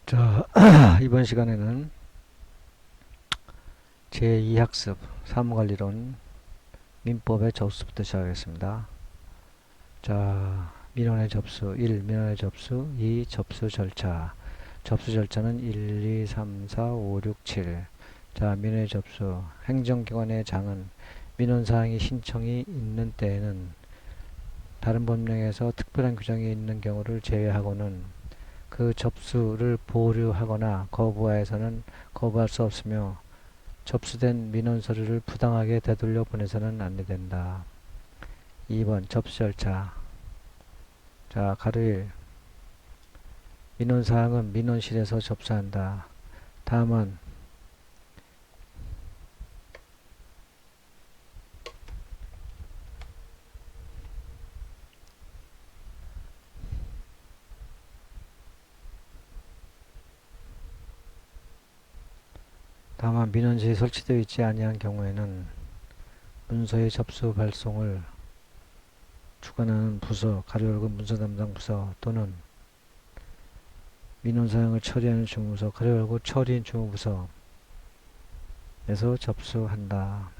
자, 이번 시간에는 제2학습 사무관리론 민법의 접수부터 시작하겠습니다. 자, 민원의 접수 1. 민원의 접수 2. 접수 절차. 접수 절차는 1, 2, 3, 4, 5, 6, 7. 자, 민원의 접수. 행정기관의 장은 민원사항이 신청이 있는 때에는 다른 법령에서 특별한 규정이 있는 경우를 제외하고는 그 접수를 보류하거나 거부하여서는 거부할 수 없으며 접수된 민원 서류를 부당하게 되돌려 보내서는 안 된다. 2번 접수 절차. 자, 가로 1. 민원사항은 민원실에서 접수한다. 다만 민원실이 설치되어 있지 아니한 경우에는 문서의 접수 발송을 주관하는 부서, 가로 열고 문서 담당 부서 또는 민원사항을 처리하는 주무부서, 가로 열고 처리인 주무부서에서 접수한다.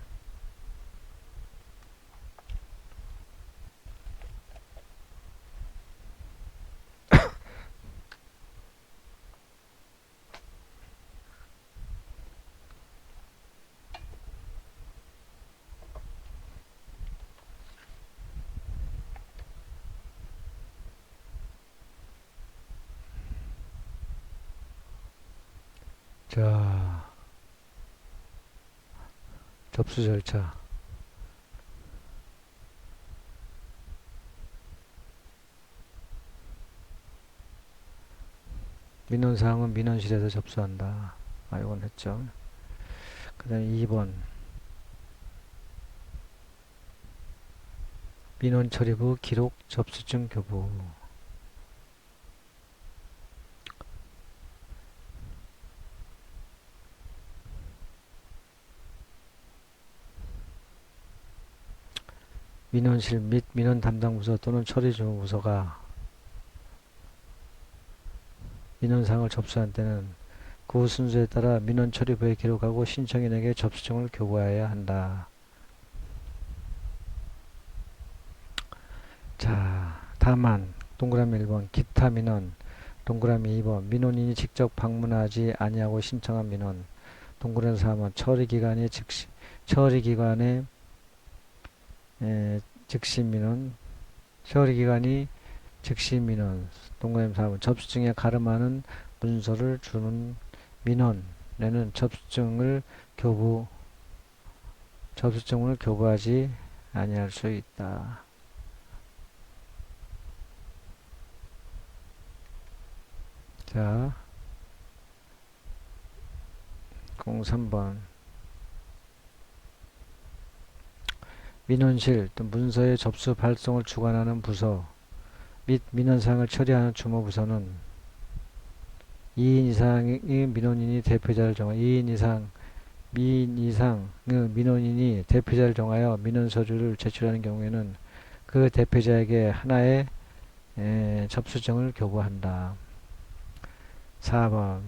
자, 접수 절차. 민원사항은 민원실에서 접수한다. 아, 이건 했죠. 그 다음에 2번. 민원 처리부 기록 접수증 교부. 민원실 및 민원 담당 부서 또는 처리 주무부서가 민원사항을 접수한 때는 그 순서에 따라 민원 처리부에 기록하고 신청인에게 접수증을 교부해야 한다. 자, 다만 동그라미 1번 기타 민원, 동그라미 2번 민원인이 직접 방문하지 아니하고 신청한 민원, 동그라미 4번 처리기관의 즉시 민원, 처리기관이 즉시 민원, 동그라미 4번 접수증에 가름하는 문서를 주는 민원에는 접수증을 교부하지 아니할 수 있다. 자, 03번 민원실 또 문서의 접수 발송을 주관하는 부서 및 민원사항을 처리하는 주무부서는 2인 이상의 민원인이 대표자를 정하여 2인 이상의 민원인이 대표자를 정하여 민원 서류를 제출하는 경우에는 그 대표자에게 하나의 접수증을 교부한다. 4번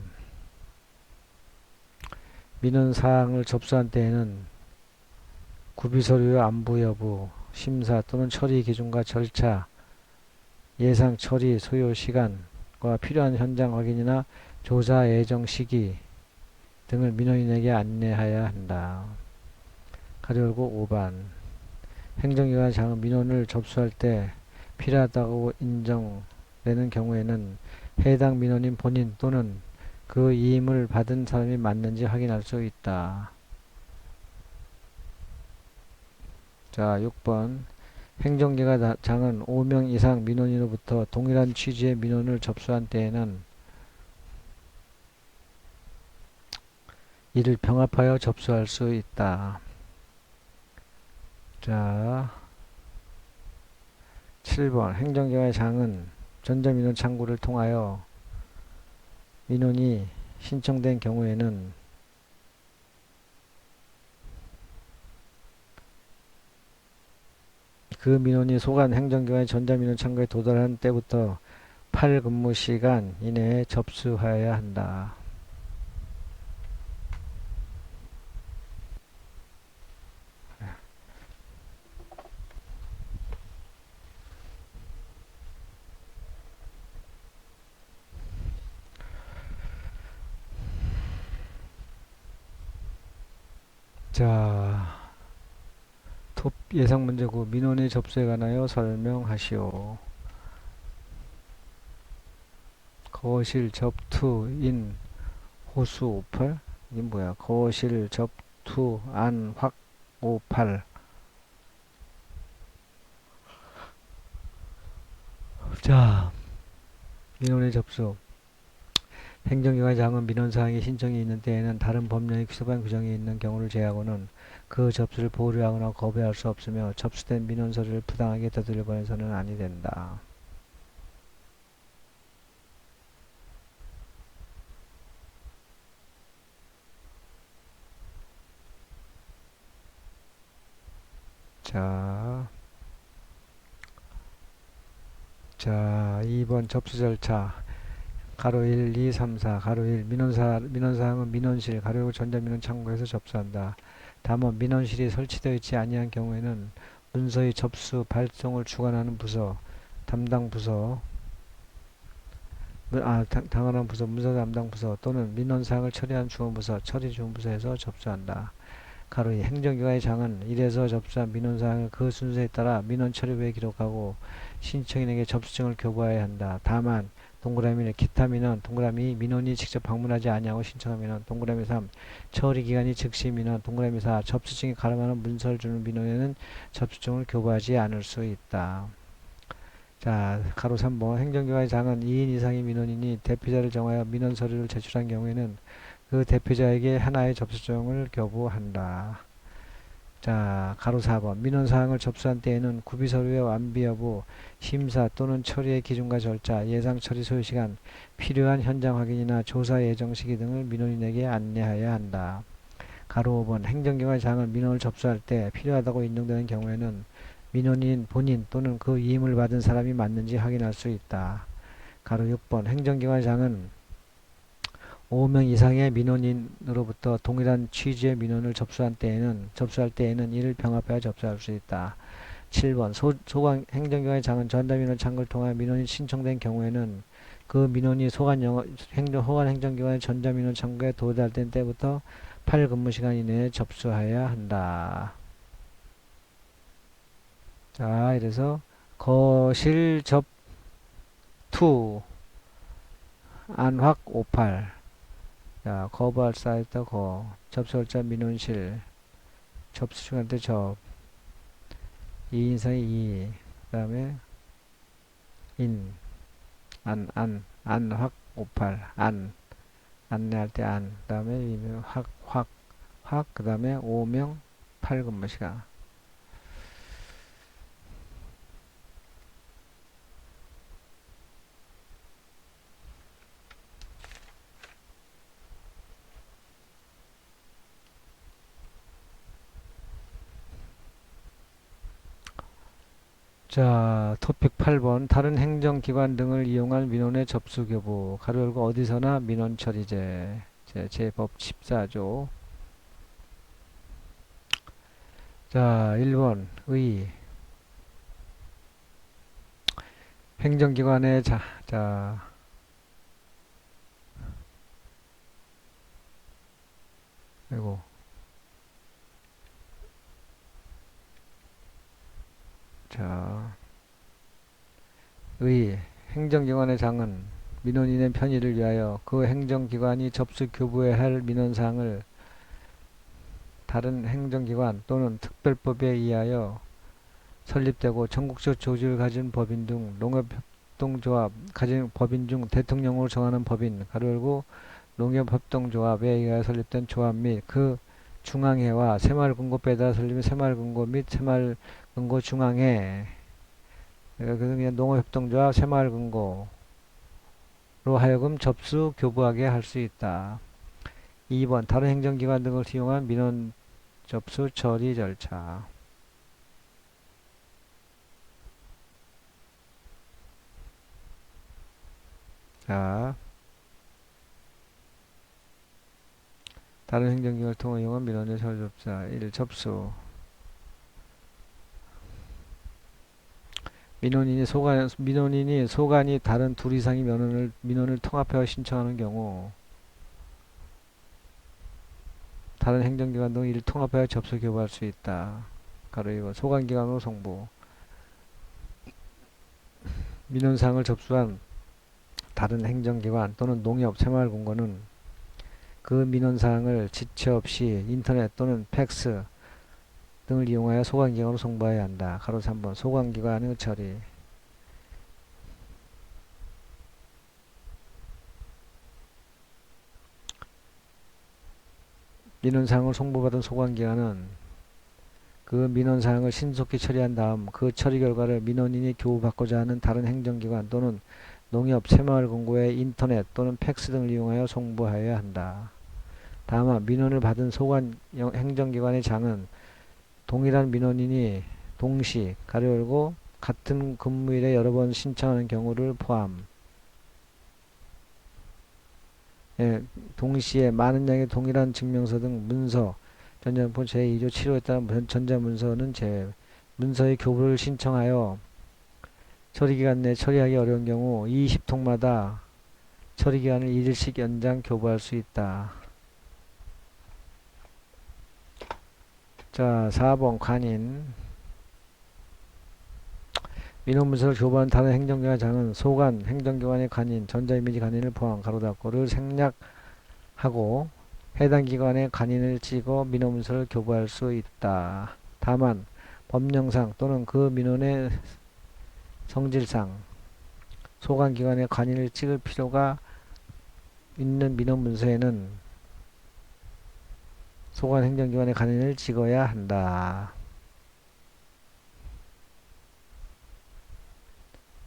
민원사항을 접수한 때에는 구비서류의 안부 여부, 심사 또는 처리 기준과 절차, 예상 처리 소요 시간과 필요한 현장 확인이나 조사 예정 시기 등을 민원인에게 안내해야 한다. 가로 열고 5번 행정기관 장은 민원을 접수할 때 필요하다고 인정되는 경우에는 해당 민원인 본인 또는 그 이임을 받은 사람이 맞는지 확인할 수 있다. 자, 6번 행정기관 장은 5명 이상 민원인으로부터 동일한 취지의 민원을 접수한 때에는 이를 병합하여 접수할 수 있다. 자, 7번 행정기관의 장은 전자민원 창구를 통하여 민원이 신청된 경우에는 그 민원이 소관 행정기관의 전자민원 창구에 도달한 때부터 8근무시간 이내에 접수하여야 한다. 자, 톱 예상 문제고 민원의 접수에 관하여 설명하시오. 거실 접투인 호수 58? 이게 뭐야? 거실 접투 안 확 58. 자, 민원의 접수. 행정기관장은 민원사항의 신청이 있는 때에는 다른 법령의 규정한 규정이 있는 경우를 제외하고는 그 접수를 보류하거나 거부할 수 없으며 접수된 민원서를 부당하게 되돌려 보내서는 아니 된다. 자, 2번 접수 절차. 가로 1, 2, 3, 4, 가로 1, 민원사항은 민원실, 가로 전자민원 창구에서 접수한다. 다만 민원실이 설치되어 있지 아니한 경우에는 문서의 접수, 발송을 주관하는 부서, 담당 부서, 당연한 부서, 문서 담당 부서 또는 민원사항을 처리한 주무부서, 처리 주무부서에서 접수한다. 가로 2, 행정기관의 장은 이래서 접수한 민원사항을 그 순서에 따라 민원 처리부에 기록하고 신청인에게 접수증을 교부해야 한다. 다만 동그라미 기타 민원, 동그라미 민원이 직접 방문하지 아니하고 신청한 민원, 동그라미 3 처리기간이 즉시 민원, 동그라미 4 접수증이 가름하는 문서를 주는 민원에는 접수증을 교부하지 않을 수 있다. 자, 가로 3번 행정기관의 장은 2인 이상의 민원인이 대표자를 정하여 민원 서류를 제출한 경우에는 그 대표자에게 하나의 접수증을 교부한다. 자, 가로 4번 민원사항을 접수한 때에는 구비서류의 완비 여부, 심사 또는 처리의 기준과 절차, 예상 처리 소요시간, 필요한 현장 확인이나 조사 예정 시기 등을 민원인에게 안내해야 한다. 가로 5번 행정기관의 장은 민원을 접수할 때 필요하다고 인정되는 경우에는 민원인 본인 또는 그 위임을 받은 사람이 맞는지 확인할 수 있다. 가로 6번 행정기관의 장은 5명 이상의 민원인으로부터 동일한 취지의 민원을 접수할 때에는 이를 병합하여 접수할 수 있다. 7번 소관 행정기관의 장은 전담민원 창구를 통해 민원이 신청된 경우에는 그 민원이 소관 행정기관의 전담민원 창구에 도달된 때부터 8근무시간 이내에 접수해야 한다. 자, 이래서 거실 접투 안확 58. 자, 거부할 사이트 접수월자 민원실 접수중한테 2인상이 2. 그 다음에 안확 58. 안내할 때 그 다음에 그 다음에 5명 8근무시간. 자, 토픽 8번 다른 행정기관 등을 이용한 민원의 접수 교부 가로 열고 어디서나 민원 처리제 제법 14조. 자, 1번 의 행정기관의 아이고 자, 의 행정기관의 장은 민원인의 편의를 위하여 그 행정기관이 접수 교부해야 할 민원사항을 다른 행정기관 또는 특별법에 의하여 설립되고 전국적 조직을 가진 법인 등 농업협동조합 가진 법인 중 대통령으로 정하는 법인 가로 열고 농협협동조합에 의하여 설립된 조합 및 그 중앙회와 새마을금고법에 따라 설립된 새마을금고 및 새마을금고 중앙회 그냥 농업협동조합 새마을금고로 하여금 접수 교부하게 할 수 있다. 2번 다른 행정기관 등을 이용한 민원 접수 처리 절차. 자, 다른 행정기관을 통해 이용한 민원의 접사 1. 접수 민원인이 소관이 다른 둘 이상의 민원을 통합하여 신청하는 경우 다른 행정기관 등 이를 통합하여 접수 교부할 수 있다. 가로 2번 소관기관으로 송부 민원사항을 접수한 다른 행정기관 또는 농협, 새마을금고는 그 민원사항을 지체 없이 인터넷 또는 팩스 등을 이용하여 소관기관으로 송부해야 한다. 가로 3번 소관기관의 처리 민원사항을 송부받은 소관기관은 그 민원사항을 신속히 처리한 다음 그 처리 결과를 민원인이 교부받고자 하는 다른 행정기관 또는 농협, 새마을금고의 인터넷 또는 팩스 등을 이용하여 송부하여야 한다. 다만 민원을 받은 소관 행정기관의 장은 동일한 민원인이 동시 가로 열고 같은 근무일에 여러 번 신청하는 경우를 포함 동시에 많은 양의 동일한 증명서 등 문서 전자문서 제2조 7호에 따른 전자문서는 문서의 교부를 신청하여 처리기간 내 처리하기 어려운 경우 20통마다 처리기간을 1일씩 연장 교부할 수 있다. 자, 4번 관인 민원문서를 교부한 다른 행정기관 장은 소관 행정기관의 관인, 전자이미지 관인을 포함 가로 닫고를 생략하고 해당 기관의 관인을 찍어 민원문서를 교부할 수 있다. 다만 법령상 또는 그 민원의 성질상 소관기관의 관인을 찍을 필요가 있는 민원문서에는 소관행정기관의 관인을 찍어야 한다.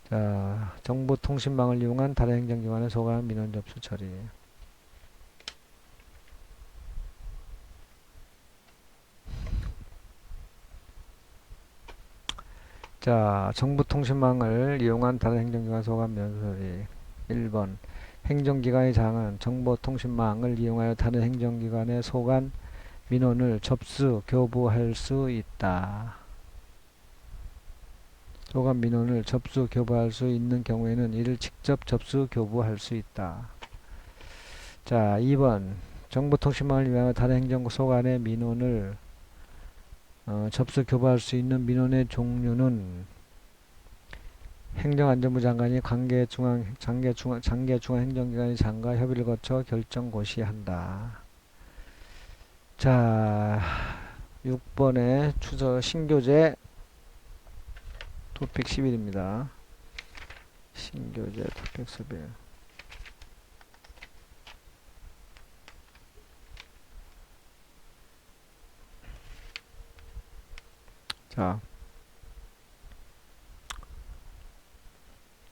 자, 정보통신망을 이용한 다른 행정기관의 소관 민원 접수 처리. 자, 정보통신망을 이용한 다른 행정기관 소관 민원 처리. 1번 행정기관의 장은 정보통신망을 이용하여 다른 행정기관의 소관 민원을 접수, 교부할 수 있다. 소관 민원을 접수, 교부할 수 있는 경우에는 이를 직접 접수, 교부할 수 있다. 자, 2번 정보통신망을 이용하여 다른 행정부 소관의 민원을 접수, 교부할 수 있는 민원의 종류는 행정안전부 장관이 장계중앙행정기관의 장과 협의를 거쳐 결정고시한다. 자, 6번의 신교재 토픽 11입니다. 신교재 토픽 11.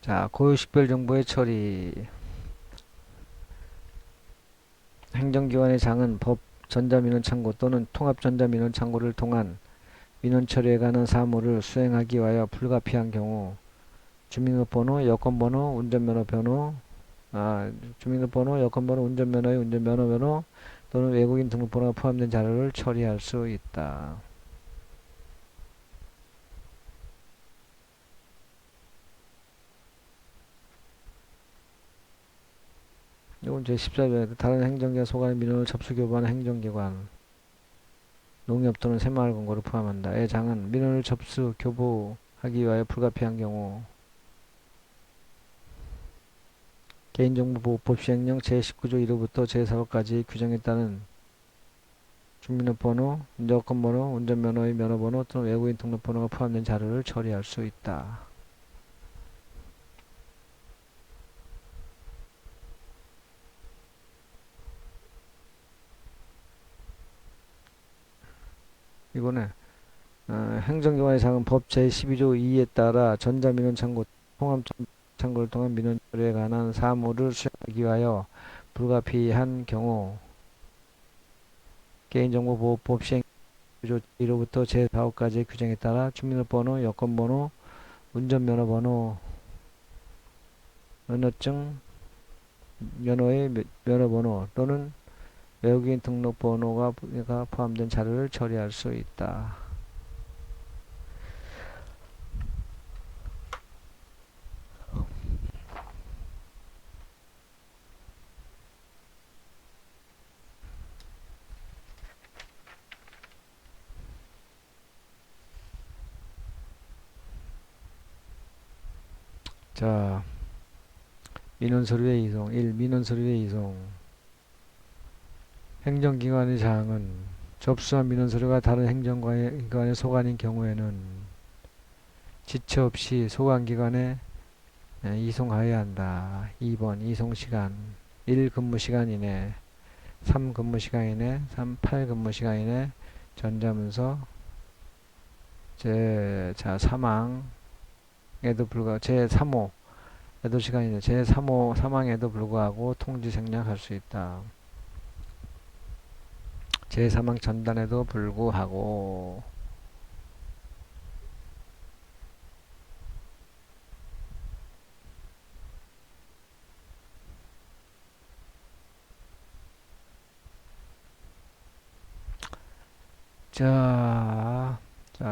자, 고유식별 정보의 처리. 행정기관의 장은 법 전자민원창고 또는 통합전자민원창고를 통한 민원 처리에 관한 사무를 수행하기 위하여 불가피한 경우 주민등록번호, 여권번호, 운전면허번호, 주민등록번호, 여권번호, 운전면허의 운전면허번호 또는 외국인 등록번호가 포함된 자료를 처리할 수 있다. 이건 제14조에 다른 행정기관 소관의 민원을 접수 교부하는 행정기관 농협 또는 새마을금고를 포함한다. 의 장은 민원을 접수 교부하기 위하여 불가피한 경우 개인정보보호법 시행령 제19조 1호부터 제4호까지의 규정에 따른 주민등록번호, 여권번호, 운전면허의 면허번호 또는 외국인 등록번호가 포함된 자료를 처리할 수 있다. 이거는 행정기관의 장은 법 제12조 2에 따라 전자민원창고, 통합창고를 통한 민원 처리에 관한 사무를 수행하기 위하여 불가피한 경우 개인정보보호법 시행 1호부터 제4호까지의 규정에 따라 주민등록번호, 여권번호, 운전면허번호, 면허증, 면허의 면허번호 또는 외국인 등록번호가 포함된 자료를 처리할 수 있다. 자, 민원서류의 이송. 1. 민원서류의 이송. 행정기관의 사항은 접수한 민원서류가 다른 행정기관의 소관인 경우에는 지체 없이 소관기관에 이송하여야 한다. 2번 이송시간 1. 근무시간 이내 3. 근무시간 이내 3. 8 근무시간 이내 전자문서 사망에도 불구하고 제3호 애도 시간이네. 제3호 사망에도 불구하고 통지 생략할 수 있다. 제 사망 전단에도 불구하고.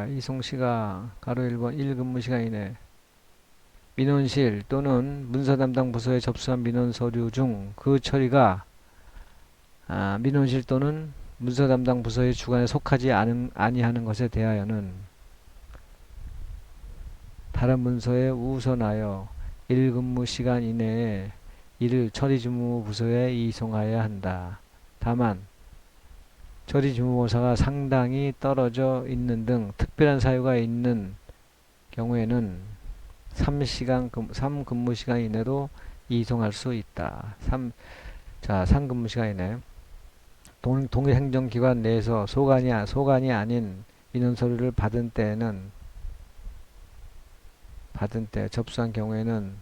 이송시가 가로 1번 1근무시간 이내 민원실 또는 문서 담당 부서에 접수한 민원 서류 중 그 처리가 민원실 또는 문서 담당 부서의 주관에 속하지 아니하는 것에 대하여는 다른 문서에 우선하여 1근무시간 이내에 이를 처리주무부서에 이송하여야 한다. 다만 처리주무부서가 상당히 떨어져 있는 등 특별한 사유가 있는 경우에는 3근무시간 이내로 이송할 수 있다. 3근무시간 이내 동일 행정기관 내에서 소관이 아닌 민원서류를 받은 때 접수한 경우에는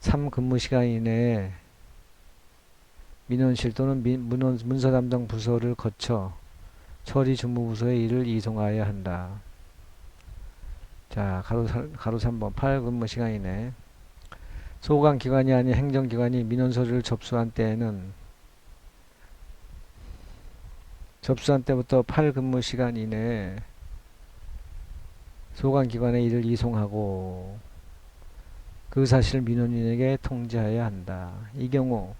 3근무시간 이내에 민원실 또는 문서 담당 부서를 거쳐 처리주무부서에 이를 이송하여야 한다. 자, 가로 3번 8근무시간 이내 소관기관이 아닌 행정기관이 민원서류를 접수한 때에는 접수한 때부터 8근무시간 이내에 소관기관에 이를 이송하고 그 사실을 민원인에게 통지하여야 한다. 이 경우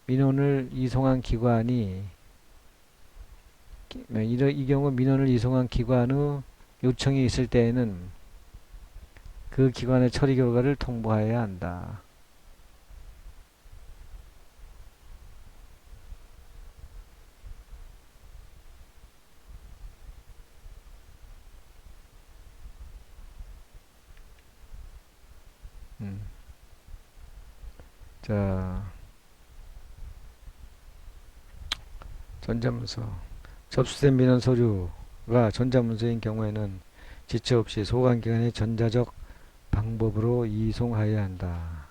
민원을 이송한 기관이 이 경우 민원을 이송한 기관의 요청이 있을 때에는 그 기관의 처리 결과를 통보하여야 한다. 자, 전자문서. 접수된 민원 서류가 전자문서인 경우에는 지체 없이 소관기관의 전자적 방법으로 이송하여야 한다.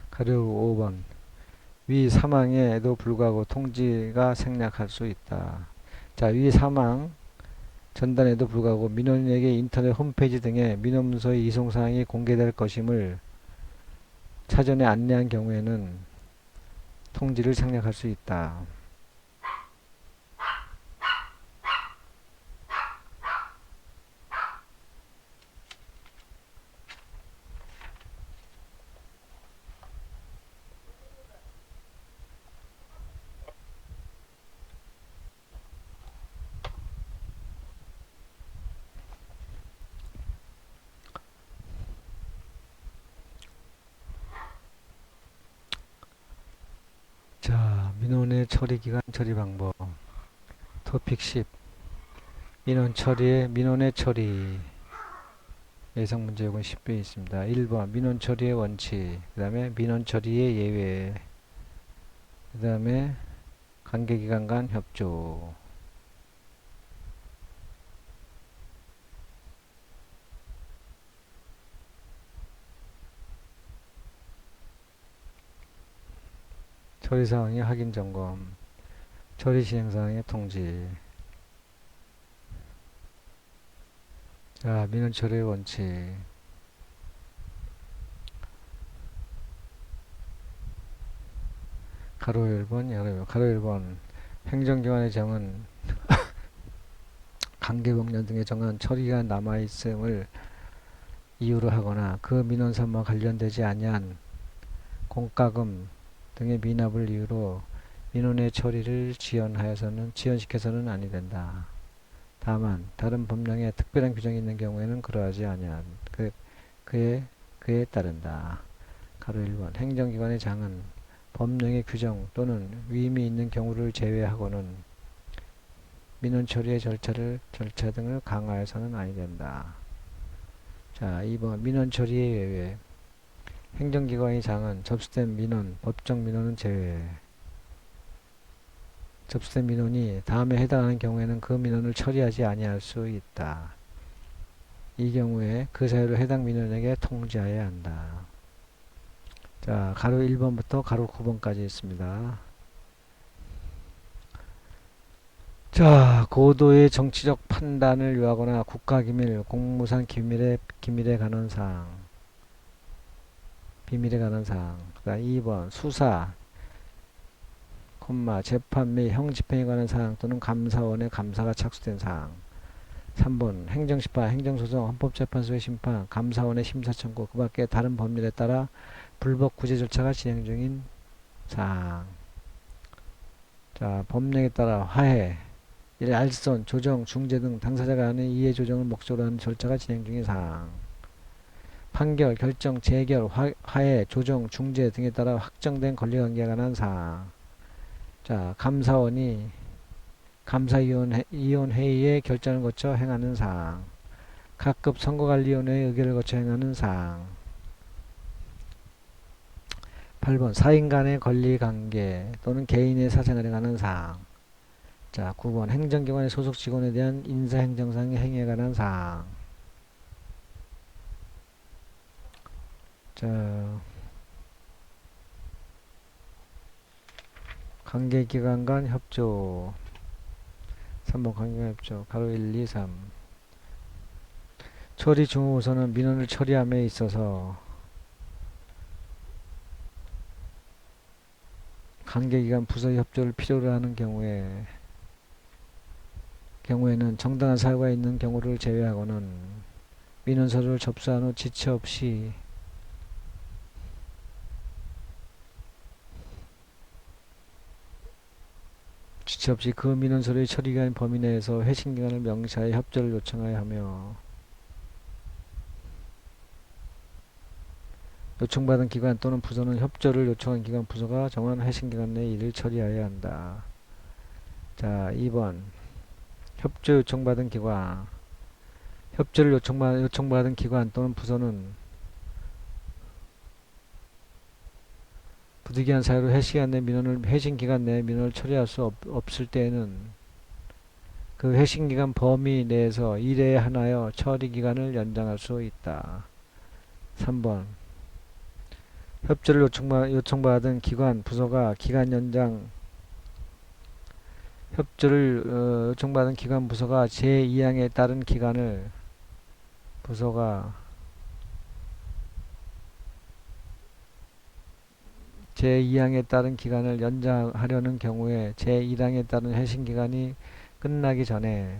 가로 5번. 위 사망에도 불구하고 통지가 생략할 수 있다. 자, 위 사망 전단에도 불구하고 민원인에게 인터넷 홈페이지 등의 민원문서의 이송사항이 공개될 것임을 사전에 안내한 경우에는 통지를 생략할 수 있다. 자, 민원의 처리기간 처리 방법. 토픽 10. 민원의 처리. 예상 문제 요건 10배 있습니다. 1번 민원 처리의 원칙. 그 다음에 민원 처리의 예외. 그 다음에 관계기관 간 협조. 처리사항의 확인 점검. 처리 진행사항의 통지. 자, 민원 처리의 원칙. 가로 1번, 가로 1번. 행정기관의 정은 강제법령 등에 정한 처리가 남아있음을 이유로 하거나 그 민원사무와 관련되지 아니한 공과금 등의 미납을 이유로 민원의 처리를 지연시켜서는 아니 된다. 다만 다른 법령에 특별한 규정이 있는 경우에는 그러하지 아니한 그에 따른다. 가로 1번. 행정기관의 장은 법령의 규정 또는 위임이 있는 경우를 제외하고는 민원 처리의 절차 등을 강화해서는 아니 된다. 자, 2번. 민원 처리의 예외. 행정기관의 장은 접수된 민원, 법정 민원은 제외. 접수된 민원이 다음에 해당하는 경우에는 그 민원을 처리하지 아니할 수 있다. 이 경우에 그 사유로 해당 민원에게 통지하여야 한다. 자, 가로 1번부터 가로 9번까지 있습니다. 자, 고도의 정치적 판단을 요하거나 국가기밀, 공무상 기밀에 관한 사항, 비밀에 관한 사항. 그다음 2번 수사, 재판 및 형집행에 관한 사항 또는 감사원의 감사가 착수된 사항. 3번 행정심판, 행정소송, 헌법재판소의 심판, 감사원의 심사청구, 그 밖에 다른 법률에 따라 불법 구제 절차가 진행 중인 사항. 자, 법령에 따라 화해, 알선, 조정, 중재 등 당사자가 하는 이해 조정을 목적으로 하는 절차가 진행 중인 사항. 판결, 결정, 재결, 화해, 조정, 중재 등에 따라 확정된 권리관계에 관한 사항. 자, 감사원이 감사위원회의의 결정을 거쳐 행하는 사항. 각급 선거관리위원회의 의결을 거쳐 행하는 사항. 8번 사인 간의 권리관계 또는 개인의 사생활에 관한 사항. 자, 9번 행정기관의 소속 직원에 대한 인사행정상의 행위에 관한 사항. 자, 관계기관 간 협조. 3번 관계기관 협조. 가로 1, 2, 3. 처리 주무부서는 민원을 처리함에 있어서 관계기관 부서의 협조를 필요로 하는 경우에는 정당한 사유가 있는 경우를 제외하고는 민원서를 접수한 후 지체 없이 그 민원서의 처리기간 범위 내에서 회신기관을 명시하여 협조를 요청하여 하며 요청받은 기관 또는 부서는 협조를 요청한 기관 부서가 정한 회신기간 내에 이를 처리하여야 한다. 자, 2번 협조 요청받은 기관. 협조를 요청받은 기관 또는 부서는 부득이한 사유로 회신기간 내에 민원을 처리할 수 없을 때에는 그 회신기간 범위 내에서 1회에 한하여 처리기간을 연장할 수 있다. 3번 협조를 요청받은 기관, 부서가 협조를 요청받은 기관, 부서가 제2항에 따른 기간을 연장하려는 경우에 제1항에 따른 회신기간이 끝나기 전에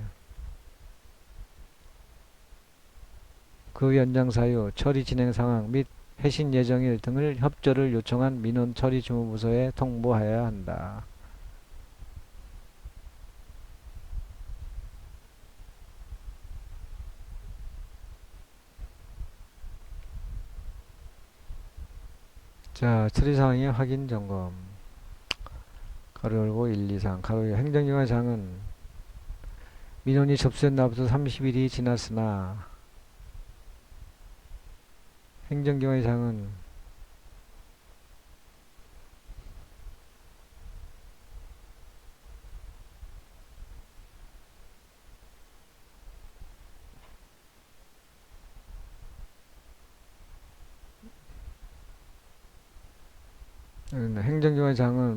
그 연장 사유, 처리 진행 상황 및 회신 예정일 등을 협조를 요청한 민원 처리 주무부서에 통보하여야 한다. 자, 처리사항의 확인 점검. 가로 열고 1, 2, 3. 가로 열고 행정기관 장은 민원이 접수된 날부터 30일이 지났으나 행정기관의 장은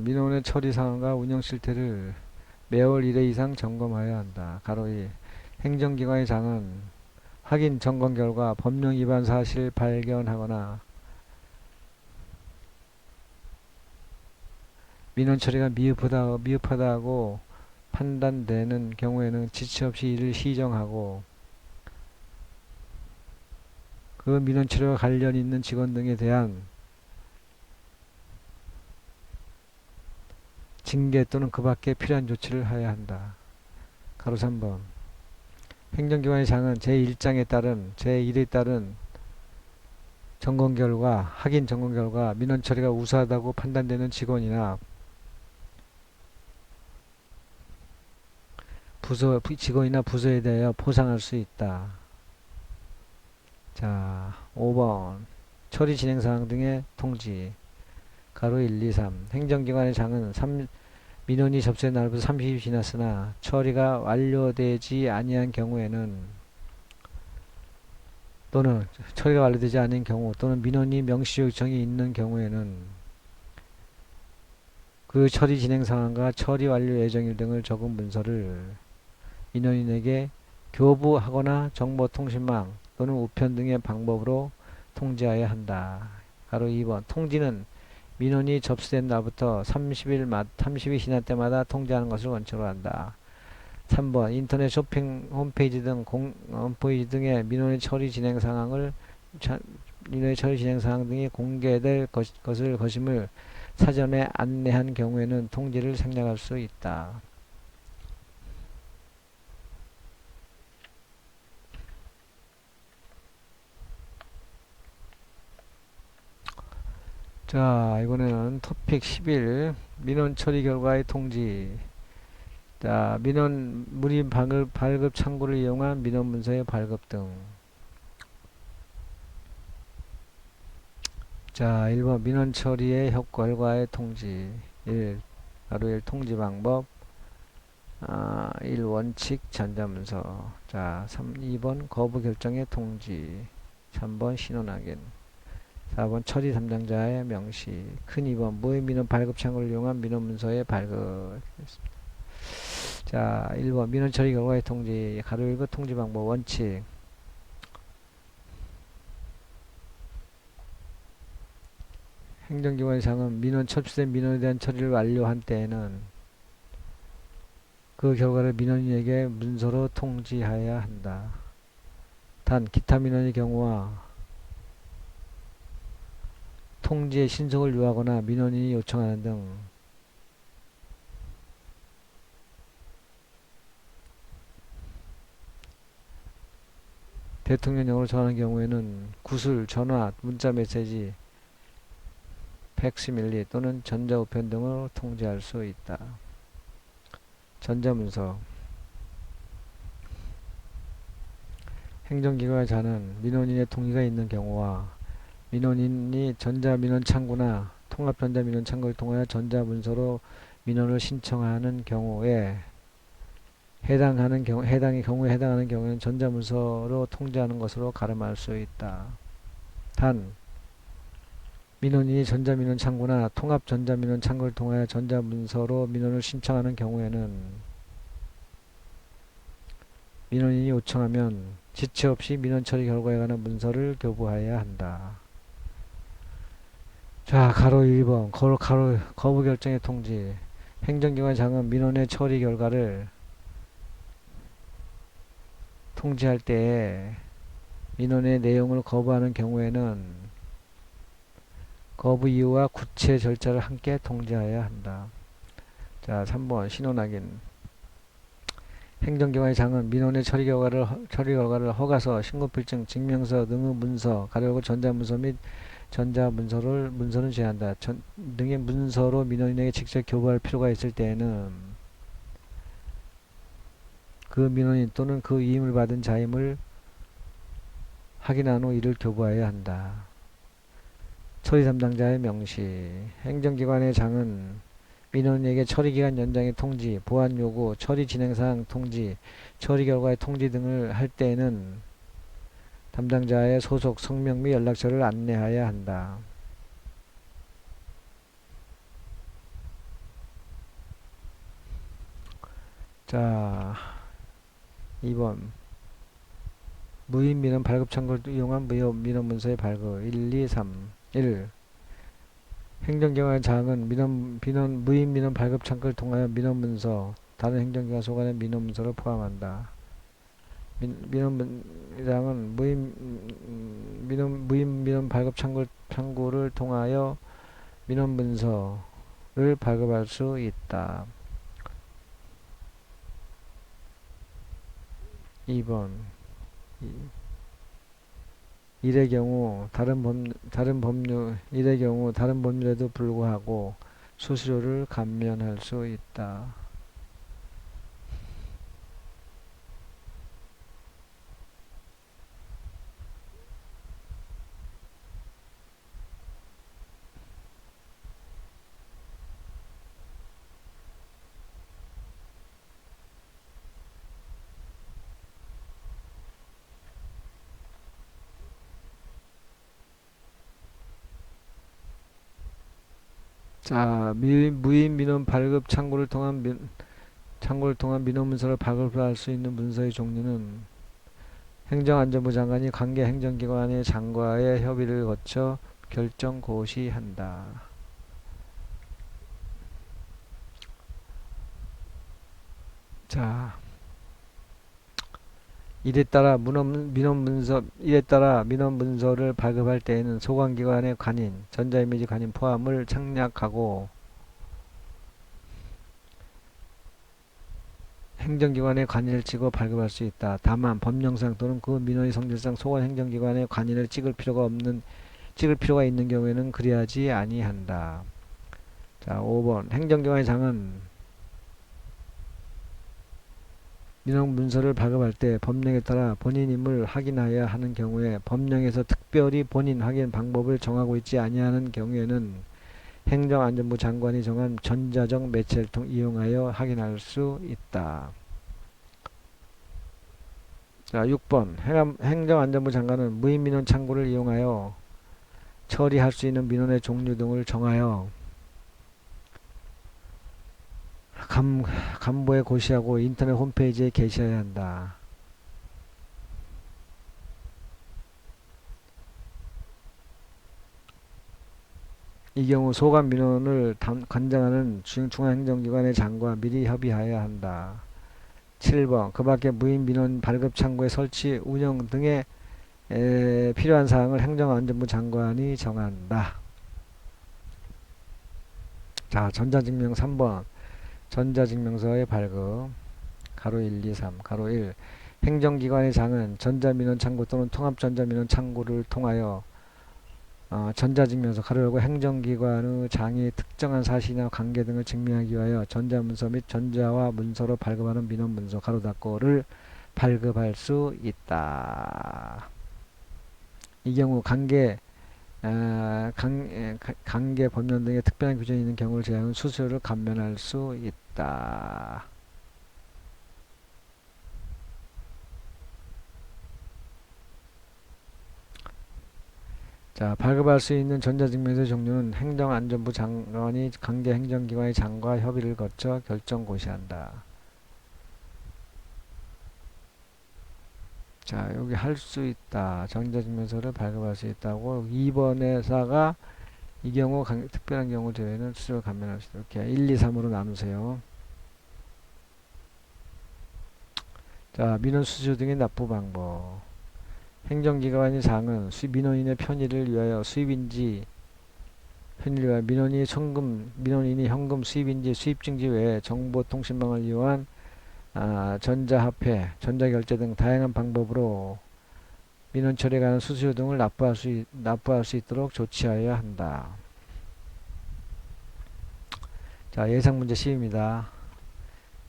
민원의 처리 상황과 운영 실태를 매월 1회 이상 점검하여야 한다. 가로 2. 행정기관의 장은 확인 점검 결과 법령 위반 사실 발견하거나 민원 처리가 미흡하다고 판단되는 경우에는 지체 없이 이를 시정하고 그 민원 처리와 관련 있는 직원 등에 대한 징계 또는 그 밖에 필요한 조치를 하여야 한다. 가로 3번. 행정기관의 장은 제1장에 따른 제1에 따른 확인 점검 결과 민원 처리가 우수하다고 판단되는 직원이나 직원이나 부서에 대하여 포상할 수 있다. 자, 5번. 처리 진행 사항 등의 통지. 가로 1, 2, 3. 행정기관의 장은 민원이 접수된 날부터 30일이 지났으나 처리가 완료되지 아니한 경우에는 또는 처리가 완료되지 않은 경우 또는 민원이 명시 요청이 있는 경우에는 그 처리 진행 상황과 처리 완료 예정일 등을 적은 문서를 민원인에게 교부하거나 정보통신망 또는 우편 등의 방법으로 통지하여야 한다. 가로 2번. 통지는 민원이 접수된 날부터 30일 지날 때마다 통지하는 것을 원칙으로 한다. 3번. 인터넷 쇼핑 홈페이지 등의 민원의 처리 진행 상황 등이 공개될 것임을 사전에 안내한 경우에는 통지를 생략할 수 있다. 자, 이번에는 토픽 11 민원 처리 결과의 통지. 자, 문의 발급 창구를 이용한 민원 문서의 발급 등. 자, 1번 민원 처리의 결과의 통지. 1. 가로 1 통지 방법. 1. 원칙 전자문서. 자, 2번 거부 결정의 통지. 3번 신원 확인. 4번 처리 담당자의 명시. 큰 2번 무의 민원 발급 창구를 이용한 민원 문서의 발급. 자, 1번 민원 처리 결과의 통지. 가로 1번 통지 방법 원칙. 행정기관의 장은 접수된 민원에 대한 처리를 완료한 때에는 그 결과를 민원인에게 문서로 통지하여야 한다. 단 기타 민원의 경우와 통지의 신속을 요하거나 민원인이 요청하는 등 대통령령으로 전하는 경우에는 구술, 전화, 문자 메시지, 팩시밀리 또는 전자우편 등으로 통지할 수 있다. 전자문서. 행정기관의 자는 민원인의 동의가 있는 경우와 민원인이 전자민원 창구나 통합전자민원 창구를 통하여 전자문서로 민원을 신청하는 경우에 해당하는 경우에는 전자문서로 통지하는 것으로 가름할 수 있다. 단 민원인이 전자민원 창구나 통합전자민원 창구를 통하여 전자문서로 민원을 신청하는 경우에는 민원인이 요청하면 지체 없이 민원 처리 결과에 관한 문서를 교부하여야 한다. 자, 가로 1번 거부 결정의 통지. 행정기관 장은 민원의 처리 결과를 통지할 때에 민원의 내용을 거부하는 경우에는 거부 이유와 구체 절차를 함께 통지하여야 한다. 자, 3번 신원 확인. 행정기관의 장은 민원의 처리 결과를 허가서, 신고필증, 증명서 등의 문서, 가로 전자문서 및 문서는 제한한다. 등의 문서로 민원인에게 직접 교부할 필요가 있을 때에는 그 민원인 또는 그 위임을 받은 자임을 확인한 후 이를 교부하여야 한다. 처리 담당자의 명시. 행정기관의 장은 민원인에게 처리기간 연장의 통지, 보완 요구, 처리 진행사항 통지, 처리 결과의 통지 등을 할 때에는 담당자의 소속, 성명 및 연락처를 안내하여야 한다. 자, 2번 무인 민원 발급 창구를 이용한 민원 문서의 발급. 1, 2, 3. 1. 행정기관의 장은 무인 민원 발급 창구를 통하여 민원 문서, 다른 행정기관 소관의 민원 문서를 포함한다. 민원장은 무인 민원 발급 창구를 통하여 민원 문서를 발급할 수 있다. 2번. 일의 경우 다른 법률에도 불구하고 수수료를 감면할 수 있다. 자, 무인 민원 발급 창구를 통한 민원 문서를 발급할 수 있는 문서의 종류는 행정안전부 장관이 관계 행정기관의 장과의 협의를 거쳐 결정 고시한다. 자, 이에 따라 민원 문서를 발급할 때에는 소관기관의 관인, 전자이미지 관인 포함을 생략하고 행정기관의 관인을 찍어 발급할 수 있다. 다만 법령상 또는 그 민원의 성질상 소관 행정기관의 관인을 찍을 필요가 있는 경우에는 그리하지 아니한다. 자, 5번. 행정기관의 장은 민원 문서를 발급할 때 법령에 따라 본인임을 확인하여야 하는 경우에 법령에서 특별히 본인 확인 방법을 정하고 있지 아니하는 경우에는 행정안전부 장관이 정한 전자적 매체를 이용하여 확인할 수 있다. 자, 6번. 행정안전부 장관은 무인민원 창구를 이용하여 처리할 수 있는 민원의 종류 등을 정하여 간부에 고시하고 인터넷 홈페이지에 게시해야 한다. 이 경우 소관 민원을 관장하는 중앙행정기관의 장과 미리 협의하여야 한다. 7번. 그 밖에 무인 민원 발급 창구의 설치, 운영 등에 필요한 사항을 행정안전부 장관이 정한다. 자, 전자증명 3번. 전자증명서의 발급 가로 1, 2, 3 가로 1. 행정기관의 장은 전자민원 창구 또는 통합전자민원 창구를 통하여 전자증명서 가로 열고 행정기관의 장이 특정한 사실이나 관계 등을 증명하기 위하여 전자문서 및 전자화 문서로 발급하는 민원문서 가로 닫고를 발급할 수 있다. 이 경우 관계 법령 등의 특별한 규정이 있는 경우를 제외하고는 수수료를 감면할 수 있다. 자, 발급할 수 있는 전자증명서의 종류는 행정안전부 장관이 관계 행정기관의 장과 협의를 거쳐 결정 고시한다. 자, 여기 할 수 있다. 전자증명서를 발급할 수 있다고 2번에다가 이 경우 특별한 경우 제외는 수수료 감면할 수 있다. 이렇게 1, 2, 3으로 나누세요. 자, 민원 수수료 등의 납부 방법. 행정기관의 장은 민원인의 편의를 위하여 민원인이 현금 수입인지 수입증지 외에 정보통신망을 이용한 전자화폐, 전자결제 등 다양한 방법으로 민원 처리에 관한 수수료 등을 납부할 수 있도록 조치하여야 한다. 자, 예상문제 C입니다.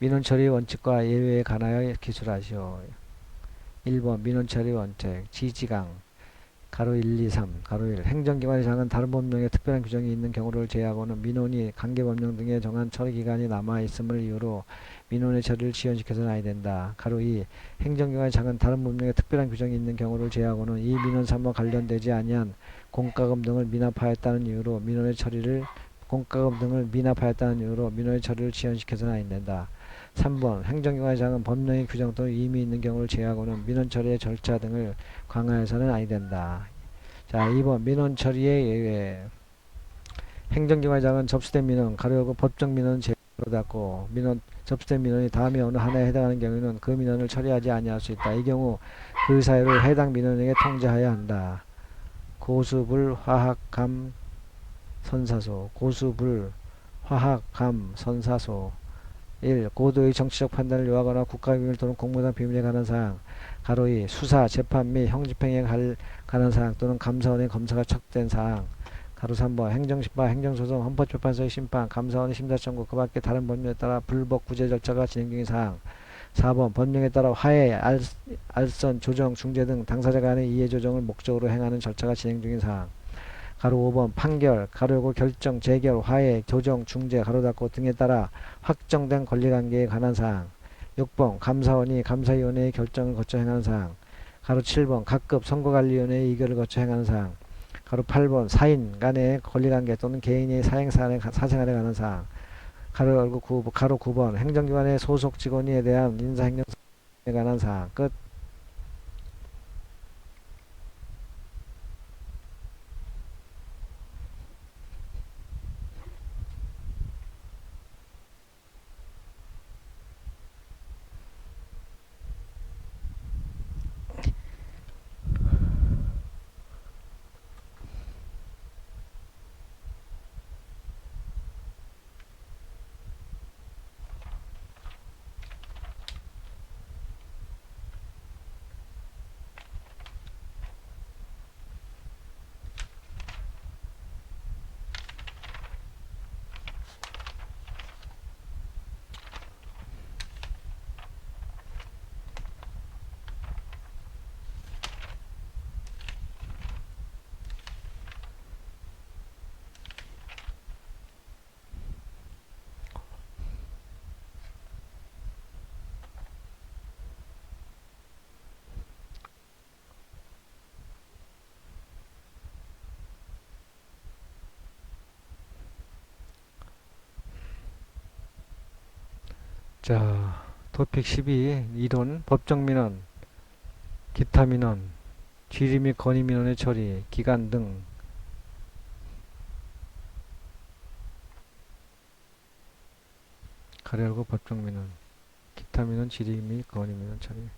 민원 처리 원칙과 예외에 관하여 기술하시오. 1번 민원 처리 원칙 지지강 가로 1, 2, 3 가로 1. 행정기관의 장은 다른 법령에 특별한 규정이 있는 경우를 제외하고는 민원이 관계법령 등에 정한 처리기간이 남아있음을 이유로 민원의 처리를 지연시켜서는 아니 된다. 가로 2. 행정기관의 장은 다른 법령에 특별한 규정이 있는 경우를 제외하고는 이 민원 사무와 관련되지 아니한 공과금 등을 미납하였다는 이유로 민원의 처리를 지연시켜서는 아니 된다. 3번. 행정기관의 장은 법령의 규정 또는 이미 있는 경우를 제외하고는 민원 처리의 절차 등을 강화해서는 아니 된다. 자, 2번. 민원 처리의 예외. 행정기관장은 접수된 민원 가로열고 법정 민원은 제로 닫고 접수된 민원이 다음에 어느 하나에 해당하는 경우에는 그 민원을 처리하지 아니할 수 있다. 이 경우 그 사유를 해당 민원에게 통지하여야 한다. 고수불 화학감 선사소 고수불 화학감 선사소 1. 고도의 정치적 판단을 요하거나 국가기밀 또는 공무상 비밀에 관한 사항 가로 2. 수사, 재판 및 형집행에 관한 사항 또는 감사원의 검사가 척된 사항 가로 3번 행정심판, 행정소송, 헌법재판소의 심판, 감사원의 심사청구 그 밖에 다른 법령에 따라 불법 구제 절차가 진행 중인 사항 4번 법령에 따라 화해, 알선, 조정, 중재 등 당사자 간의 이해 조정을 목적으로 행하는 절차가 진행 중인 사항 가로 5번 판결, 가로 열고 결정, 재결, 화해, 조정, 중재, 가로 닫고 등에 따라 확정된 권리관계에 관한 사항 6번 감사원이 감사위원회의 결정을 거쳐 행하는 사항 가로 7번 각급 선거관리위원회의 의결을 거쳐 행하는 사항 가로 8번 사인 간의 권리관계 또는 개인의 사생활에 관한 사항 가로 열고 가로 9번 행정기관의 소속 직원에 대한 인사행정에 관한 사항 끝. 자, 토픽 12 이론 법정민원, 기타민원, 질의 및 건의민원의 처리, 기간 등 가로 열고 법정민원, 기타민원, 질의 및 건의민원 처리.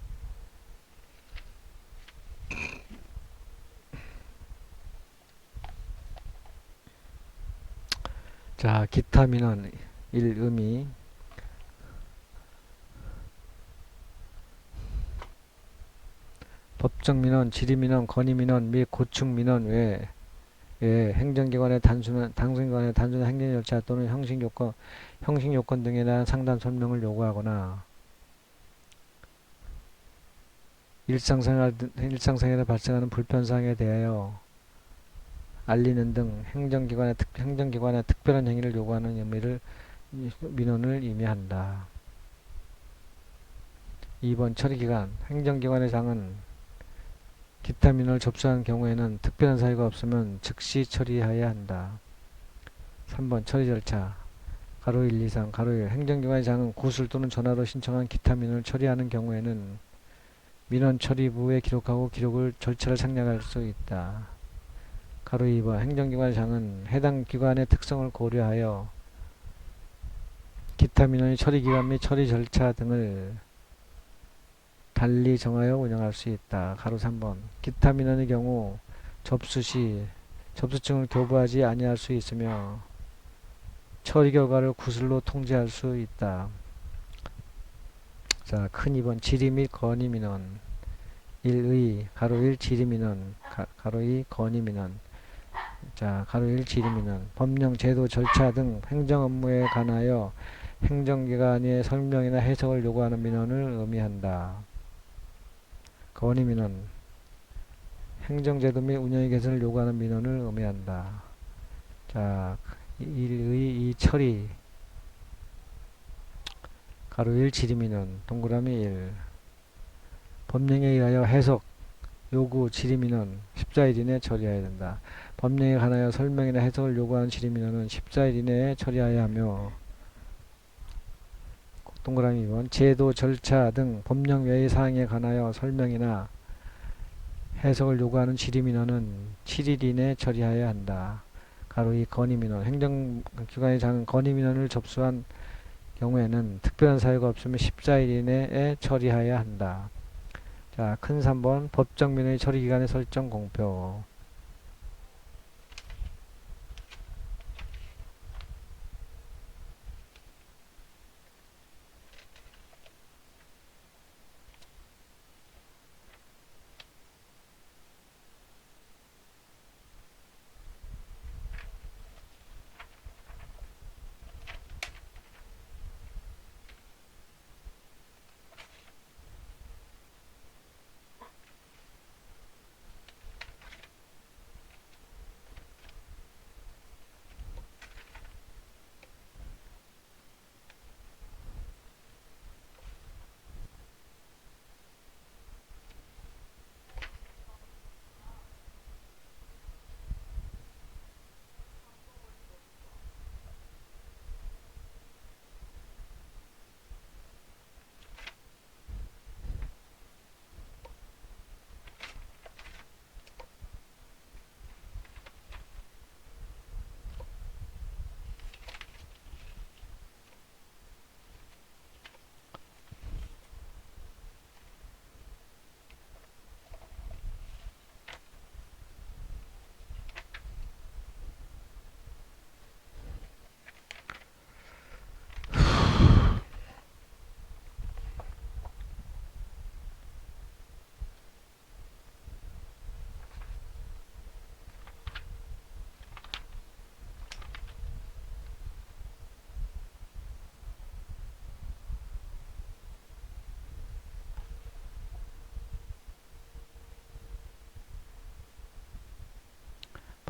자, 기타민원 1. 의미 법정민원, 질의민원, 건의민원 및 고충민원 외에 행정기관의 단순한 행정 절차 또는 형식요건 등에 대한 상담 설명을 요구하거나 일상생활에 발생하는 불편사항에 대하여 알리는 등 행정기관의 특별한 행위를 요구하는 민원을 의미한다. 2번 처리기간 행정기관의 장은 기타 민원을 접수한 경우에는 특별한 사유가 없으면 즉시 처리해야 한다. 3번 처리 절차 가로 1, 2, 3, 가로 1 행정기관의 장은 구술 또는 전화로 신청한 기타 민원을 처리하는 경우에는 민원 처리부에 기록하고 절차를 생략할 수 있다. 가로 2번 행정기관의 장은 해당 기관의 특성을 고려하여 기타 민원의 처리기간 및 처리 절차 등을 달리 정하여 운영할 수 있다. 가로 3번 기타 민원의 경우 접수 시 접수증을 교부하지 아니할 수 있으며 처리 결과를 구술로 통지할 수 있다. 자, 큰 2번 질의 및 건의 민원 1의 가로 1 질의 민원 가로 2 건의 민원. 자, 가로 1 질의 민원 법령 제도 절차 등 행정 업무에 관하여 행정기관의 설명이나 해석을 요구하는 민원을 의미한다. 건의 민원 행정제도 및 운영의 개선을 요구하는 민원을 의미한다. 자, 1의 2 처리 가로 1 질의 민원 동그라미 1 법령에 의하여 해석 요구 질의 민원 14일 이내에 처리해야 된다. 법령에 관하여 설명이나 해석을 요구하는 질의 민원은 14일 이내에 처리해야 하며 동그라미 2번 제도 절차 등 법령 외의 사항에 관하여 설명이나 해석을 요구하는 질의 민원은 7일 이내에 처리해야 한다. 가로 2 건의민원. 행정기관의 장은 건의민원을 접수한 경우에는 특별한 사유가 없으면 14일 이내에 처리해야 한다. 자, 큰 3번 법정민원의 처리기간의 설정 공표.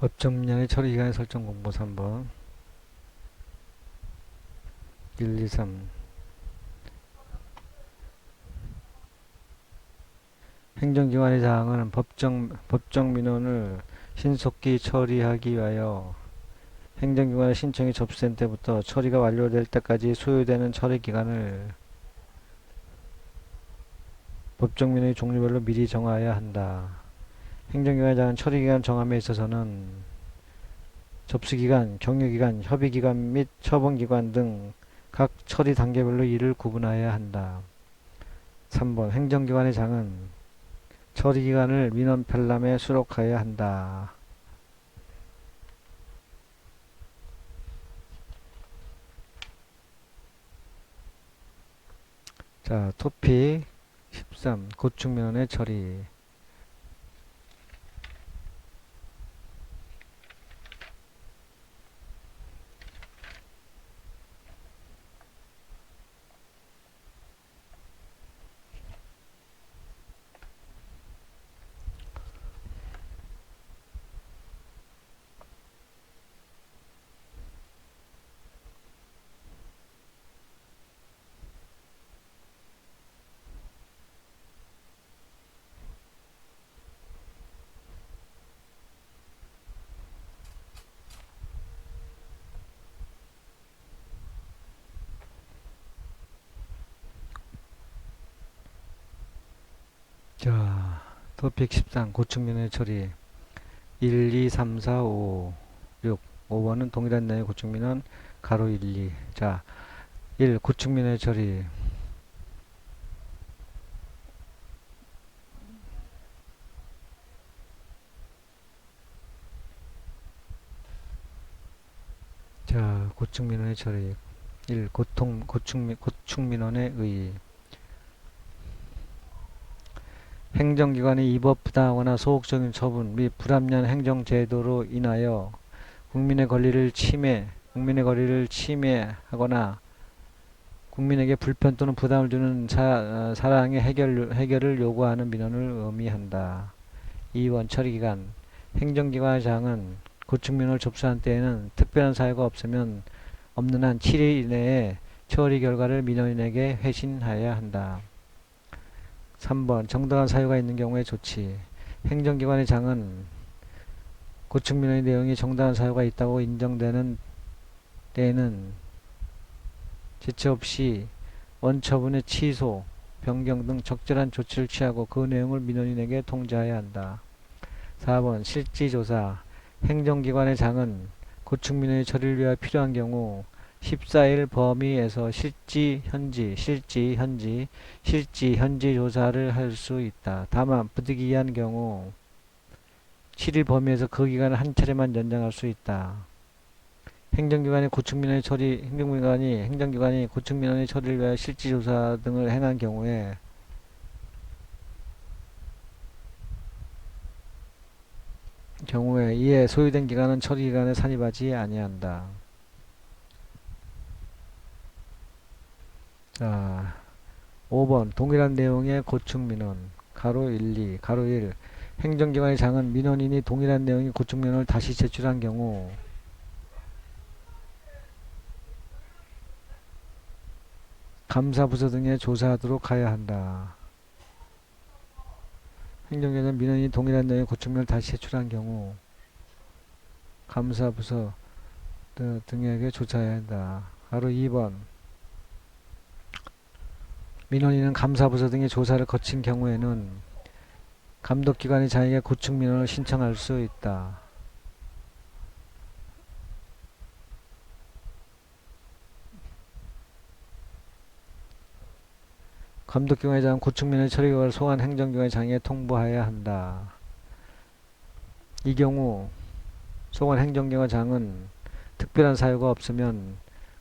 법정민원의 처리기간의 설정 공표 3번. 1, 2, 3. 행정기관의 사항은 법정민원을 신속히 처리하기 위하여 행정기관의 신청이 접수된 때부터 처리가 완료될 때까지 소요되는 처리기간을 법정민원의 종류별로 미리 정하여야 한다. 행정기관의 사항은 처리기간 정함에 있어서는 접수기간, 격려기간, 협의기간 및 처분기간 등 각 처리 단계별로 이를 구분하여야 한다. 3번 행정기관의 장은 처리기간을 민원 편람에 수록하여야 한다. 자, 토픽 13 고충민원의 처리. 자, 토픽 13 고충민원의 처리. 1, 2, 3, 4, 5, 6. 5번은 동일한 내용의 고충민원 가로 1, 2. 자, 1. 고충민원의 처리. 자, 고충민원의 처리. 1. 고충민원의 의의. 행정기관이 위법 부당하거나 소극적인 처분 및 불합리한 행정제도로 인하여 국민의 권리를 침해하거나 국민에게 불편 또는 부담을 주는 사항의 해결을 요구하는 민원을 의미한다. 2번 처리기간. 행정기관의 사항은 고충민원을 접수한 때에는 특별한 사유가 없는 한 7일 이내에 처리 결과를 민원인에게 회신하여야 한다. 3번 정당한 사유가 있는 경우의 조치. 행정기관의 장은 고충민원의 내용이 정당한 사유가 있다고 인정되는 때에는 지체 없이 원처분의 취소, 변경 등 적절한 조치를 취하고 그 내용을 민원인에게 통지해야 한다. 4번 실지조사. 행정기관의 장은 고충민원의 처리를 위하여 필요한 경우 14일 범위에서 실지, 현지 조사를 할 수 있다. 다만 부득이한 경우 7일 범위에서 그 기간을 한 차례만 연장할 수 있다. 행정기관이 고충민원의 처리를 위하여 실지조사 등을 행한 경우에 이에 소요된 기간은 처리기간에 산입하지 아니한다. 자, 5번 동일한 내용의 고충민원 가로 1, 2 가로 1 행정기관의 장은 민원인이 동일한 내용의 고충민원을 다시 제출한 경우 감사부서 등에 조사하도록 하여야 한다. 행정기관은 민원인이 동일한 내용의 고충민원을 다시 제출한 경우 감사부서 등에게 조사해야 한다. 가로 2번 민원인은 감사부서 등의 조사를 거친 경우에는 감독기관이 자에게 고충민원을 신청할 수 있다. 감독기관의 장은 고충민원의 처리 결과를 소관 행정기관의 장에게 통보하여야 한다. 이 경우 소관 행정기관 장은 특별한 사유가 없으면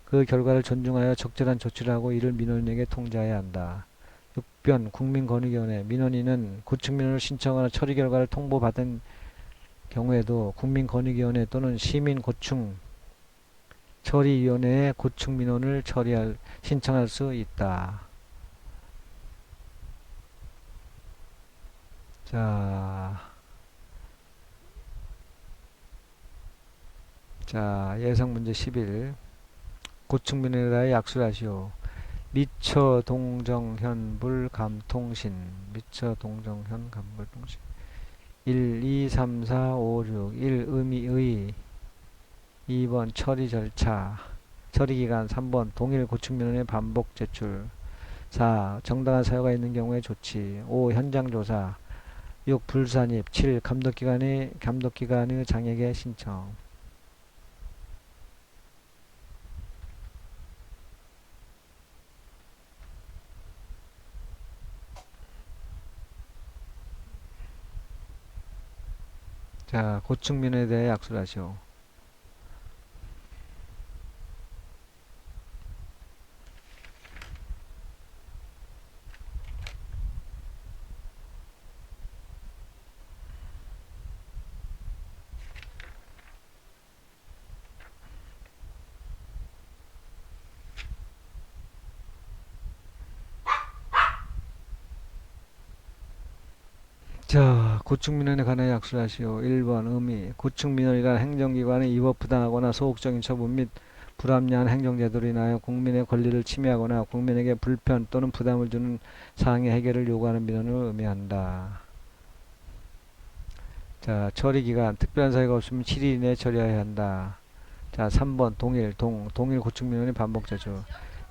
그 결과를 존중하여 적절한 조치를 하고 이를 민원인에게 통지해야 한다. 6번 국민권익위원회 민원인은 고충민원을 신청하거나 처리 결과를 통보받은 경우에도 국민권익위원회 또는 시민고충 처리위원회에 고충민원을 신청할 수 있다. 자, 예상문제 11 고충민원에 대하여 약수를 하시오. 미처 동정현 불감통신 1, 2, 3, 4, 5, 6 1. 의미의 2번 처리 절차 처리기간 3번 동일 고충민원의 반복 제출 4. 정당한 사유가 있는 경우의 조치 5. 현장조사 6. 불산입 7. 감독기관의 장에게 신청 자, 고충민원에 대해 약수를 하시오. 자, 고충민원에 관하여 약수를 하시오. 1번 의미 고충민원이란 행정기관의 위법부당하거나 소극적인 처분 및 불합리한 행정제도로 인하여 국민의 권리를 침해하거나 국민에게 불편 또는 부담을 주는 사항의 해결을 요구하는 민원을 의미한다. 자, 처리기간 특별한 사유가 없으면 7일 이내에 처리해야 한다. 자, 3번 동일 고충민원의 반복 제출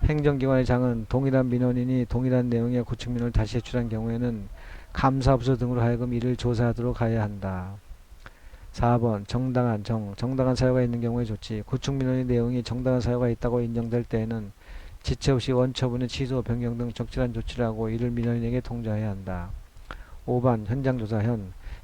행정기관의 장은 동일한 민원인이 동일한 내용의 고충민원을 다시 제출한 경우에는 감사부서 등으로 하여금 이를 조사하도록 하여야 한다. 4번 정당한 사유가 있는 경우에 좋지. 고충민원의 내용이 정당한 사유가 있다고 인정될 때에는 지체 없이 원처분의 취소, 변경 등 적절한 조치를 하고 이를 민원인에게 통지해야 한다. 5번 현장조사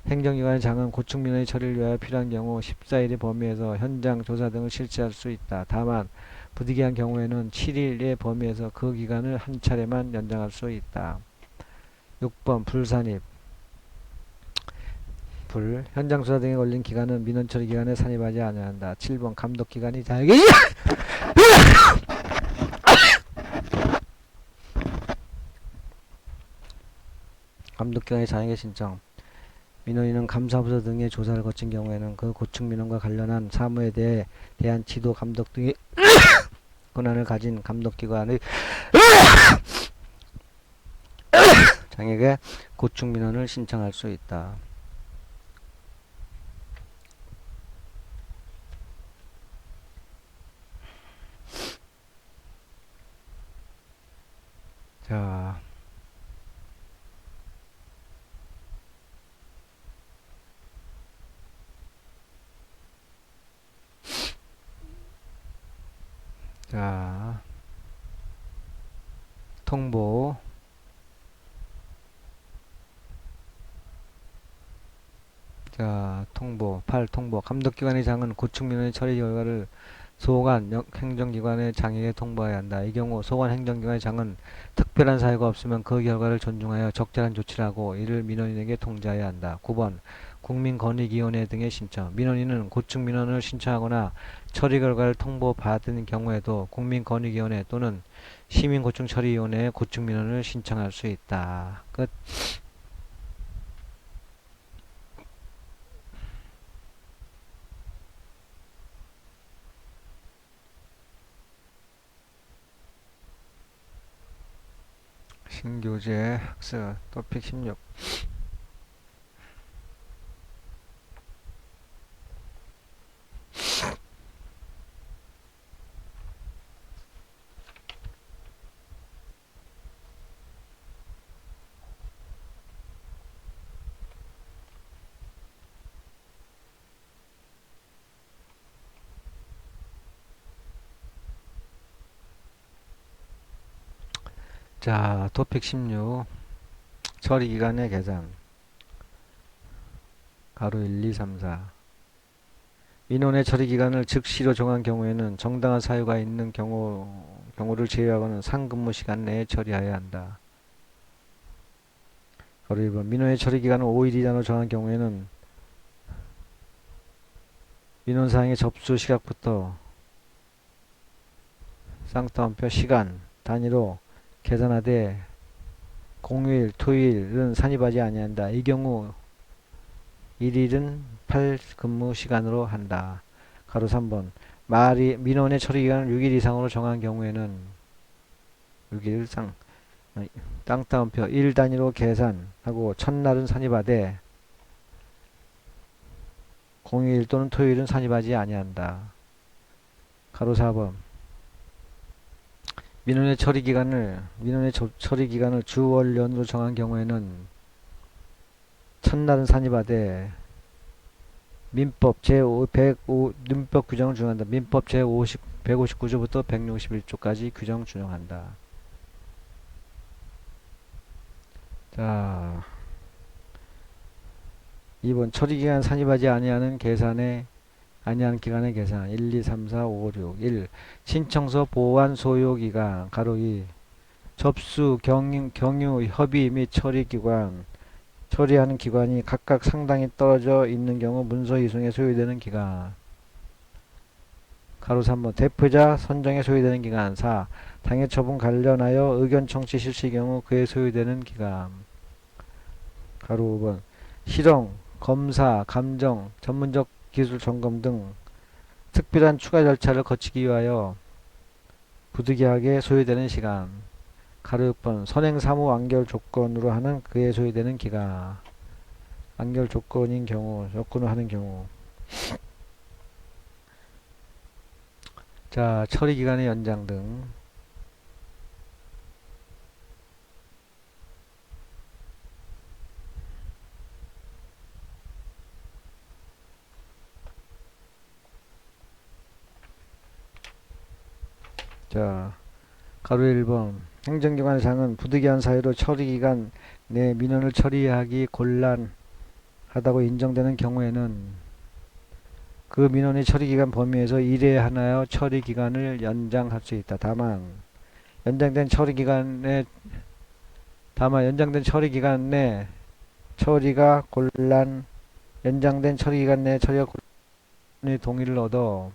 행정기관의 장은 고충민원의 처리를 위하여 필요한 경우 14일의 범위에서 현장조사 등을 실시할 수 있다. 다만 부득이한 경우에는 7일의 범위에서 그 기간을 한 차례만 연장할 수 있다. 6번 불산입 현장조사 등에 걸린 기간은 민원처리 기간에 산입하지 아니한다. 7번 감독기관이 자에게 감독기관의 자에게 신청 민원인은 감사부서 등의 조사를 거친 경우에는 그 고충민원과 관련한 사무에 대한 지도 감독 등의 권한을 가진 감독기관의 장에게 고충민원을 신청할 수 있다. 자, 통보. 자, 통보. 8. 통보. 감독기관의 장은 고충민원의 처리 결과를 소관 행정기관의 장에게 통보해야 한다. 이 경우 소관 행정기관의 장은 특별한 사유가 없으면 그 결과를 존중하여 적절한 조치를 하고 이를 민원인에게 통지해야 한다. 9번 국민권익위원회 등의 신청. 민원인은 고충민원을 신청하거나 처리 결과를 통보받은 경우에도 국민권익위원회 또는 시민고충처리위원회에 고충민원을 신청할 수 있다. 끝. 신교재 학습 토픽 16. 자, 토픽 16. 처리기간의 계산. 가로 1, 2, 3, 4. 민원의 처리기간을 즉시로 정한 경우에는 정당한 사유가 있는 경우를 제외하고는 상근무 시간 내에 처리해야 한다. 가로 1번. 민원의 처리기간을 5일 이내로 정한 경우에는 민원사항의 접수 시각부터 쌍따옴표 시간 단위로 계산하되 공휴일, 토요일은 산입하지 아니한다. 이 경우 1일은 8근무 시간으로 한다. 가로 3번. 민원의 처리기간을 6일 이상으로 정한 경우에는 6일 땅따옴표 1 단위로 계산하고 첫날은 산입하되 공휴일 또는 토요일은 산입하지 아니한다. 가로 4번. 민원의 처리기간을 주월연으로 정한 경우에는 첫날은 산입하되 민법 민법 규정을 준용한다. 민법 제159조부터 161조까지 규정 준용한다. 자, 2번 처리기간 산입하지 아니하는 기간의 계산. 1, 2, 3, 4, 5, 6. 1. 신청서 보완 소요기간. 가로 2. 접수, 경유, 협의 및 처리하는 기관이 각각 상당히 떨어져 있는 경우 문서 이송에 소요되는 기간. 가로 3번. 대표자 선정에 소요되는 기간. 4. 당해 처분 관련하여 의견 청취 실시 경우 그에 소요되는 기간. 가로 5번. 실형, 검사, 감정, 전문적 기술 점검 등 특별한 추가 절차를 거치기 위하여 부득이하게 소요되는 시간. 가로 6번. 선행 사무 완결 조건으로 하는 그에 소요되는 기간. 완결 조건인 경우, 조건으로 하는 경우. 자, 처리 기간의 연장 등. 자, 가로 1번. 행정기관의 장은 부득이한 사유로 처리기간 내 민원을 처리하기 곤란하다고 인정되는 경우에는 그 민원의 처리기간 범위에서 1회 하나여 처리기간을 연장할 수 있다. 다만 연장된 처리기간 내 연장된 처리기간 내 처리가 곤란의 동의를 얻어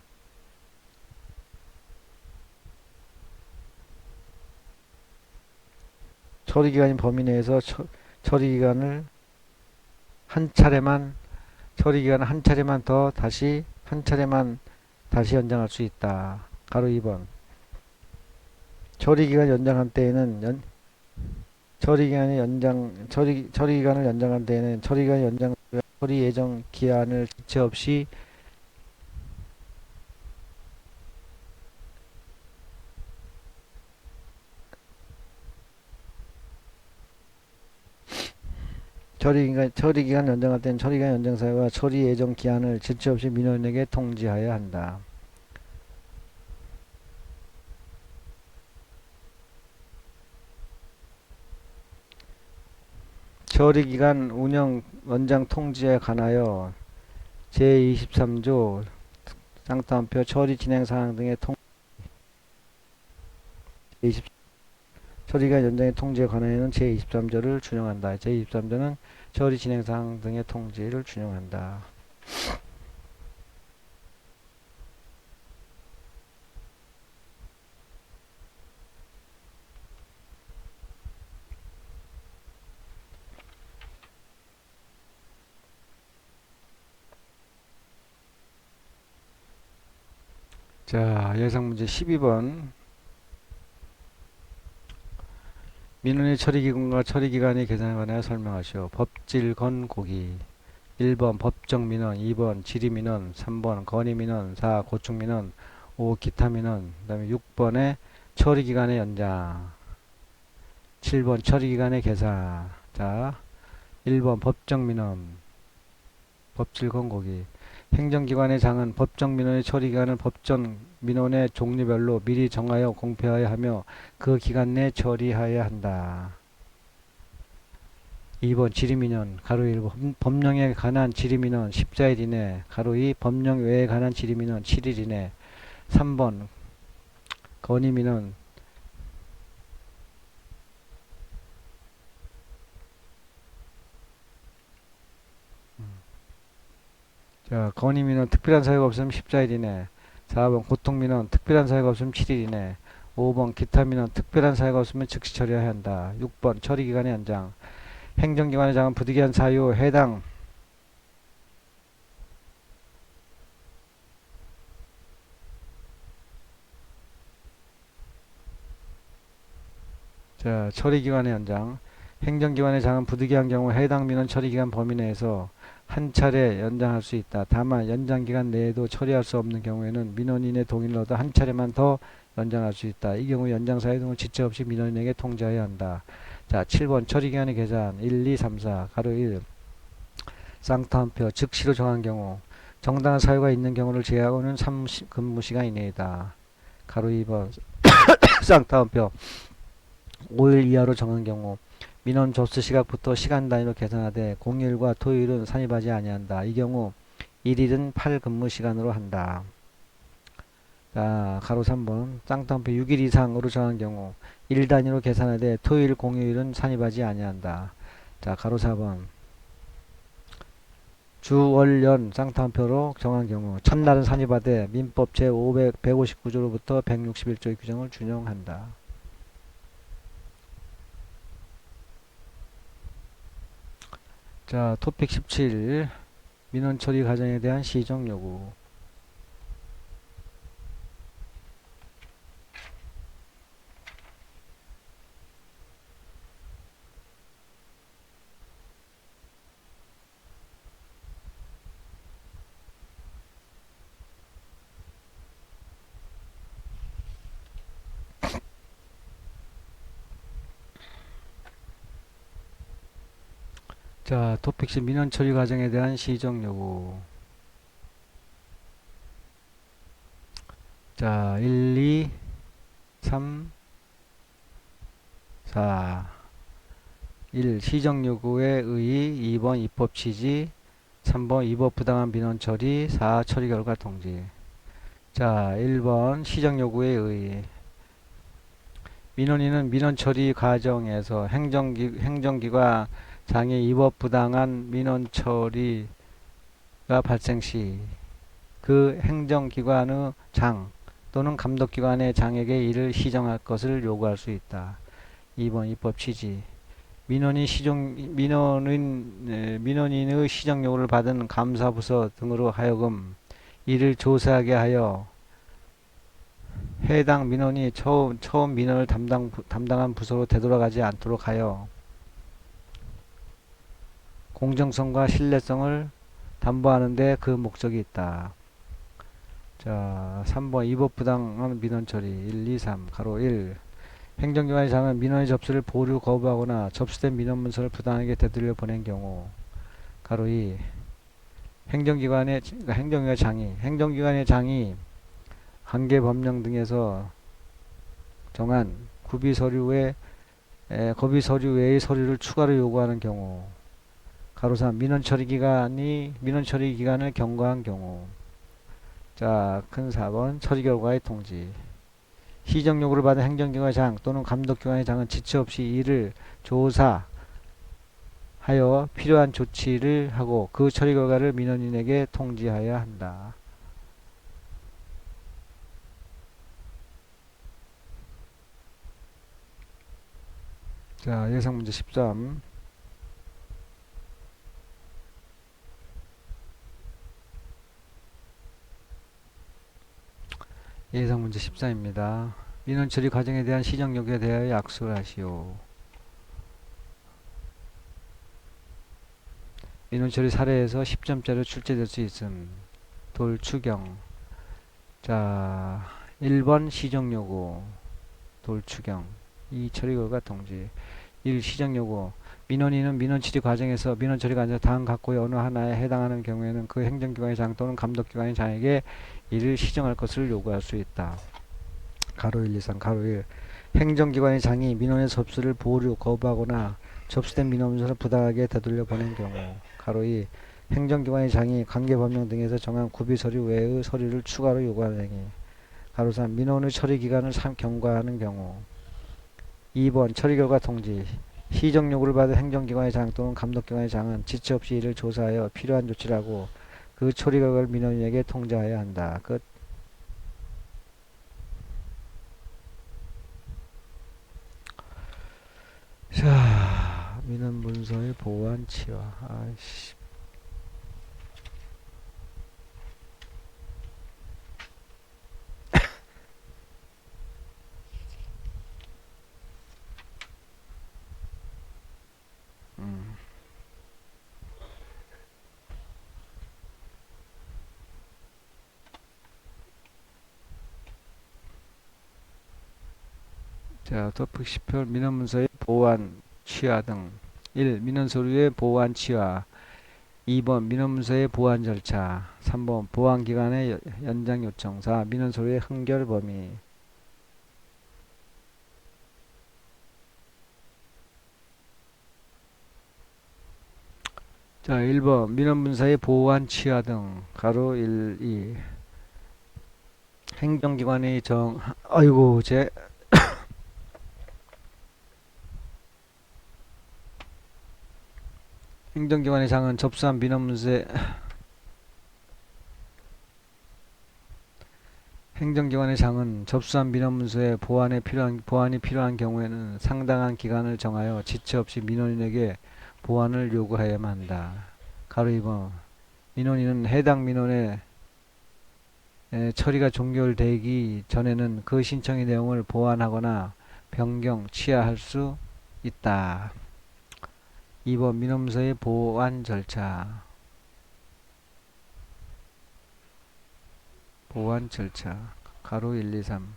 처리기간인 범위 내에서 처리기간을 한 차례만 다시 연장할 수 있다. 가로 2번. 처리기간을 연장한 때에는 처리 예정 기한을 지체 없이 처리기간 연장할 때는 처리기간 연장사유와 처리 예정 기한을 지체 없이 민원인에게 통지하여야 한다. 처리기간 운영 연장 통지에 관하여 제23조 쌍따옴표 처리 진행 사항 등의 처리기간 연장의 통지에 관하여는 제23조를 준용한다. 제23조는 처리 진행 사항 등의 통지를 준용한다. 자, 예상문제 12번. 민원의 처리기간과 처리기간의 계산에 관하여 설명하시오. 법질 건고기. 1번 법정민원, 2번 지리민원, 3번 건의민원, 4 고충민원, 5 기타민원, 그 다음에 6번에 처리기간의 연장, 7번 처리기간의 계산. 자, 1번 법정민원, 법질 건고기. 행정기관의 장은 법정민원의 처리기간을 법정민원의 종류별로 미리 정하여 공표하여야 하며 그 기간 내에 처리하여야 한다. 2번 지리민원 가로 1 법령에 관한 지리민원 14일 이내 가로 2 법령 외에 관한 지리민원 7일 이내. 3번 건의민원 자, 건의민원 특별한 사유가 없으면 14일 이내. 4번 고통민원 특별한 사유가 없으면 7일 이내. 5번 기타민원 특별한 사유가 없으면 즉시 처리해야 한다. 6번 처리기간의 연장. 행정기관의 장은 부득이한 사유 해당 자, 처리기간의 연장. 행정기관의 장은 부득이한 경우 해당 민원 처리기간 범위 내에서 한 차례 연장할 수 있다. 다만 연장기간 내에도 처리할 수 없는 경우에는 민원인의 동의를 얻어 한 차례만 더 연장할 수 있다. 이 경우 연장 사유 등을 지체 없이 민원인에게 통지해야 한다. 자, 7번 처리기간의 계산 1, 2, 3, 4 가로 1 쌍따옴표 즉시로 정한 경우 정당한 사유가 있는 경우를 제외하고는 3근무시간 이내이다. 가로 2번 쌍따옴표 5일 이하로 정한 경우 민원 접수 시각부터 시간 단위로 계산하되 공휴일과 토요일은 산입하지 아니한다. 이 경우 1일은 8근무시간으로 한다. 자, 가로 3번 쌍따옴표 6일 이상으로 정한 경우 1 단위로 계산하되 토요일 공휴일은 산입하지 아니한다. 자, 가로 4번 주, 월, 연 쌍따옴표로 정한 경우 첫날은 산입하되 민법 제159조로부터 161조의 규정을 준용한다. 자, 토픽 17 민원 처리 과정에 대한 시정 요구. 자, 토픽 10 민원 처리 과정에 대한 시정 요구. 자, 1, 2, 3, 4 1. 시정 요구의 의의 2번 입법 취지 3번 위법 부당한 민원 처리 4. 처리 결과 통지. 자, 1번 시정 요구의 의의. 민원인은 민원 처리 과정에서 행정기관 장의 위법 부당한 민원 처리가 발생 시 그 행정기관의 장 또는 감독기관의 장에게 이를 시정할 것을 요구할 수 있다. 2번 입법 취지. 민원인의 시정 요구를 받은 감사부서 등으로 하여금 이를 조사하게 하여 해당 민원이 처음 민원을 담당한 부서로 되돌아가지 않도록 하여 공정성과 신뢰성을 담보하는 데 그 목적이 있다. 자, 3번 위법 부당한 민원 처리 1, 2, 3 가로 1 행정기관의 장은 민원의 접수를 보류 거부하거나 접수된 민원 문서를 부당하게 되돌려 보낸 경우 가로 2 행정기관의 장이 관계 법령 등에서 정한 구비 서류의 고비 서류 외의 서류를 추가로 요구하는 경우. 가로 3. 민원 처리 기간을 경과한 경우. 자, 큰 4번 처리 결과의 통지. 시정 요구를 받은 행정기관의 장 또는 감독기관의 장은 지체 없이 이를 조사하여 필요한 조치를 하고 그 처리 결과를 민원인에게 통지하여야 한다. 자, 예상 문제 13. 예상 문제 14입니다. 민원 처리 과정에 대한 시정 요구에 대하여 약속을 하시오. 민원 처리 사례에서 10점짜리 출제될 수 있음. 돌추경. 자, 1번 시정 요구. 돌추경. 2. 처리 결과 통지. 1. 시정 요구. 민원인은 민원 처리 과정에서 민원 처리 과정에서 다음 각호의 어느 하나에 해당하는 경우에는 그 행정기관의 장 또는 감독기관의 장에게 이를 시정할 것을 요구할 수 있다. 가로 1, 2, 3, 가로 1. 행정기관의 장이 민원의 접수를 보류, 거부하거나 접수된 민원 문서를 부당하게 되돌려 보낸 경우. 가로 2. 행정기관의 장이 관계법령 등에서 정한 구비 서류 외의 서류를 추가로 요구하는 행위. 가로 3. 민원의 처리 기간을 경과하는 경우. 2번 처리 결과 통지. 시정 요구를 받은 행정기관의 장 또는 감독기관의 장은 지체 없이 이를 조사하여 필요한 조치를 하고 그 처리 결과를 민원인에게 통지하여야 한다. 끝. 자, 민원 문서의 보완 치와. 아이씨. 자, 토픽 10표 민원 문서의 보완 취하 등. 1. 민원 서류의 보완 취하. 2번 민원 문서의 보완 절차. 3번 보완 기간의 연장 요청. 4. 민원 서류의 한결 범위. 자, 1번 민원 문서의 보완 취하 등. 가로 1, 2. 행정기관의 아이고, 행정기관의 장은 접수한 민원 문서에 행정기관의 장은 접수한 민원 문서에 보완이 필요한 경우에는 상당한 기간을 정하여 지체 없이 민원인에게 보완을 요구해야만 한다. 가로 2번 민원인은 해당 민원의 처리가 종결되기 전에는 그 신청의 내용을 보완하거나 변경, 취하할 수 있다. 2번 민원문서의 보완 절차. 보완 절차. 가로 1, 2, 3.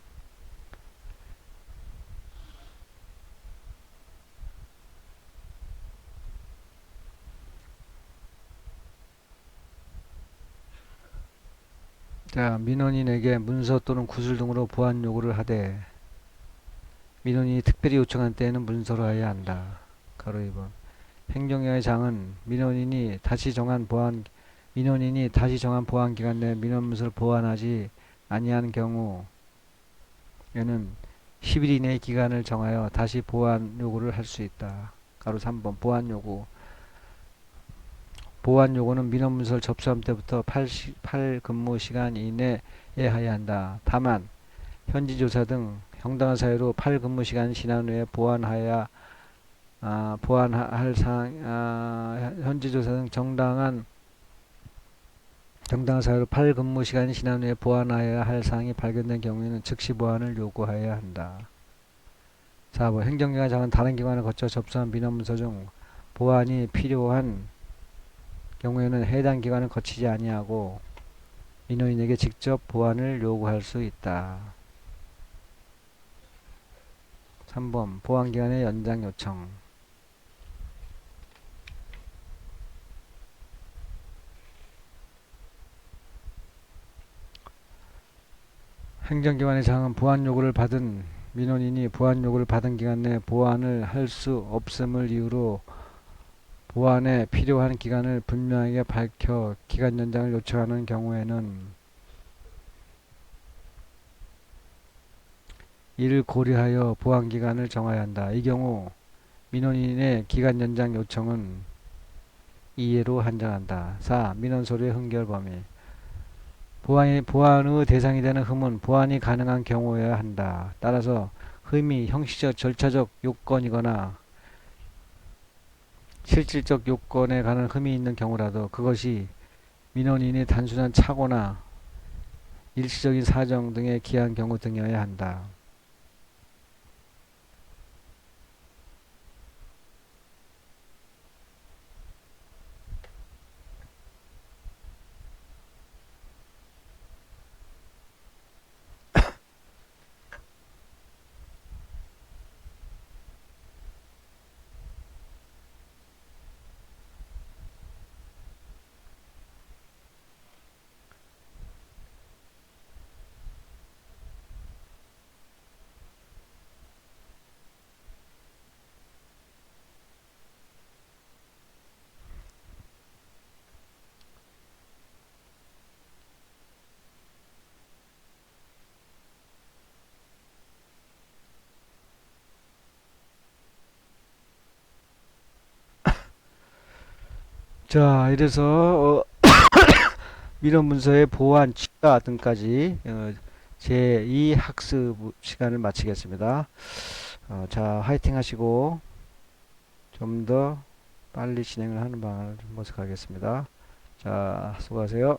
자, 민원인에게 문서 또는 구술 등으로 보완 요구를 하되 민원인이 특별히 요청한 때에는 문서로 해야 한다. 가로 2번 행정기관의 장은 민원인이 다시 정한 보완 기간 내에 민원 문서를 보완하지 아니한 경우에는 10일 이내의 기간을 정하여 다시 보완 요구를 할 수 있다. 가로 3번 보완 요구. 보완 요구는 민원 문서를 접수한 때부터 8 근무 시간 이내에 해야 한다. 다만 현지 조사 등 정당한 사유로 8 근무 시간 지난 후에 보완할 사항, 현지 조사 등 정당한 사유로 8 근무 시간이 지난 후에 보완하여야 할 사항이 발견된 경우에는 즉시 보완을 요구하여야 한다. 4번 행정기관 장은 다른 기관을 거쳐 접수한 민원 문서 중 보완이 필요한 경우에는 해당 기관을 거치지 아니하고 민원인에게 직접 보완을 요구할 수 있다. 3번 보완기간의 연장 요청. 행정기관의 장은 보완 요구를 받은 민원인이 보안 요구를 받은 기간 내에 보안을 할 수 없음을 이유로 보안에 필요한 기간을 분명하게 밝혀 기간 연장을 요청하는 경우에는 이를 고려하여 보안 기간을 정해야 한다. 이 경우 민원인의 기간 연장 요청은 이해로 한정한다. 4. 민원 서류의 흥결 범위. 보안의 대상이 되는 흠은 보안이 가능한 경우여야 한다. 따라서 흠이 형식적 절차적 요건이거나 실질적 요건에 관한 흠이 있는 경우라도 그것이 민원인이 단순한 착오나 일시적인 사정 등에 기한 경우 등이어야 한다. 자, 이래서 민원 문서의 보안, 취사 등까지 제2 학습 시간을 마치겠습니다. 자, 화이팅 하시고 좀 더 빨리 진행을 하는 방안을 모색하겠습니다. 자, 수고하세요.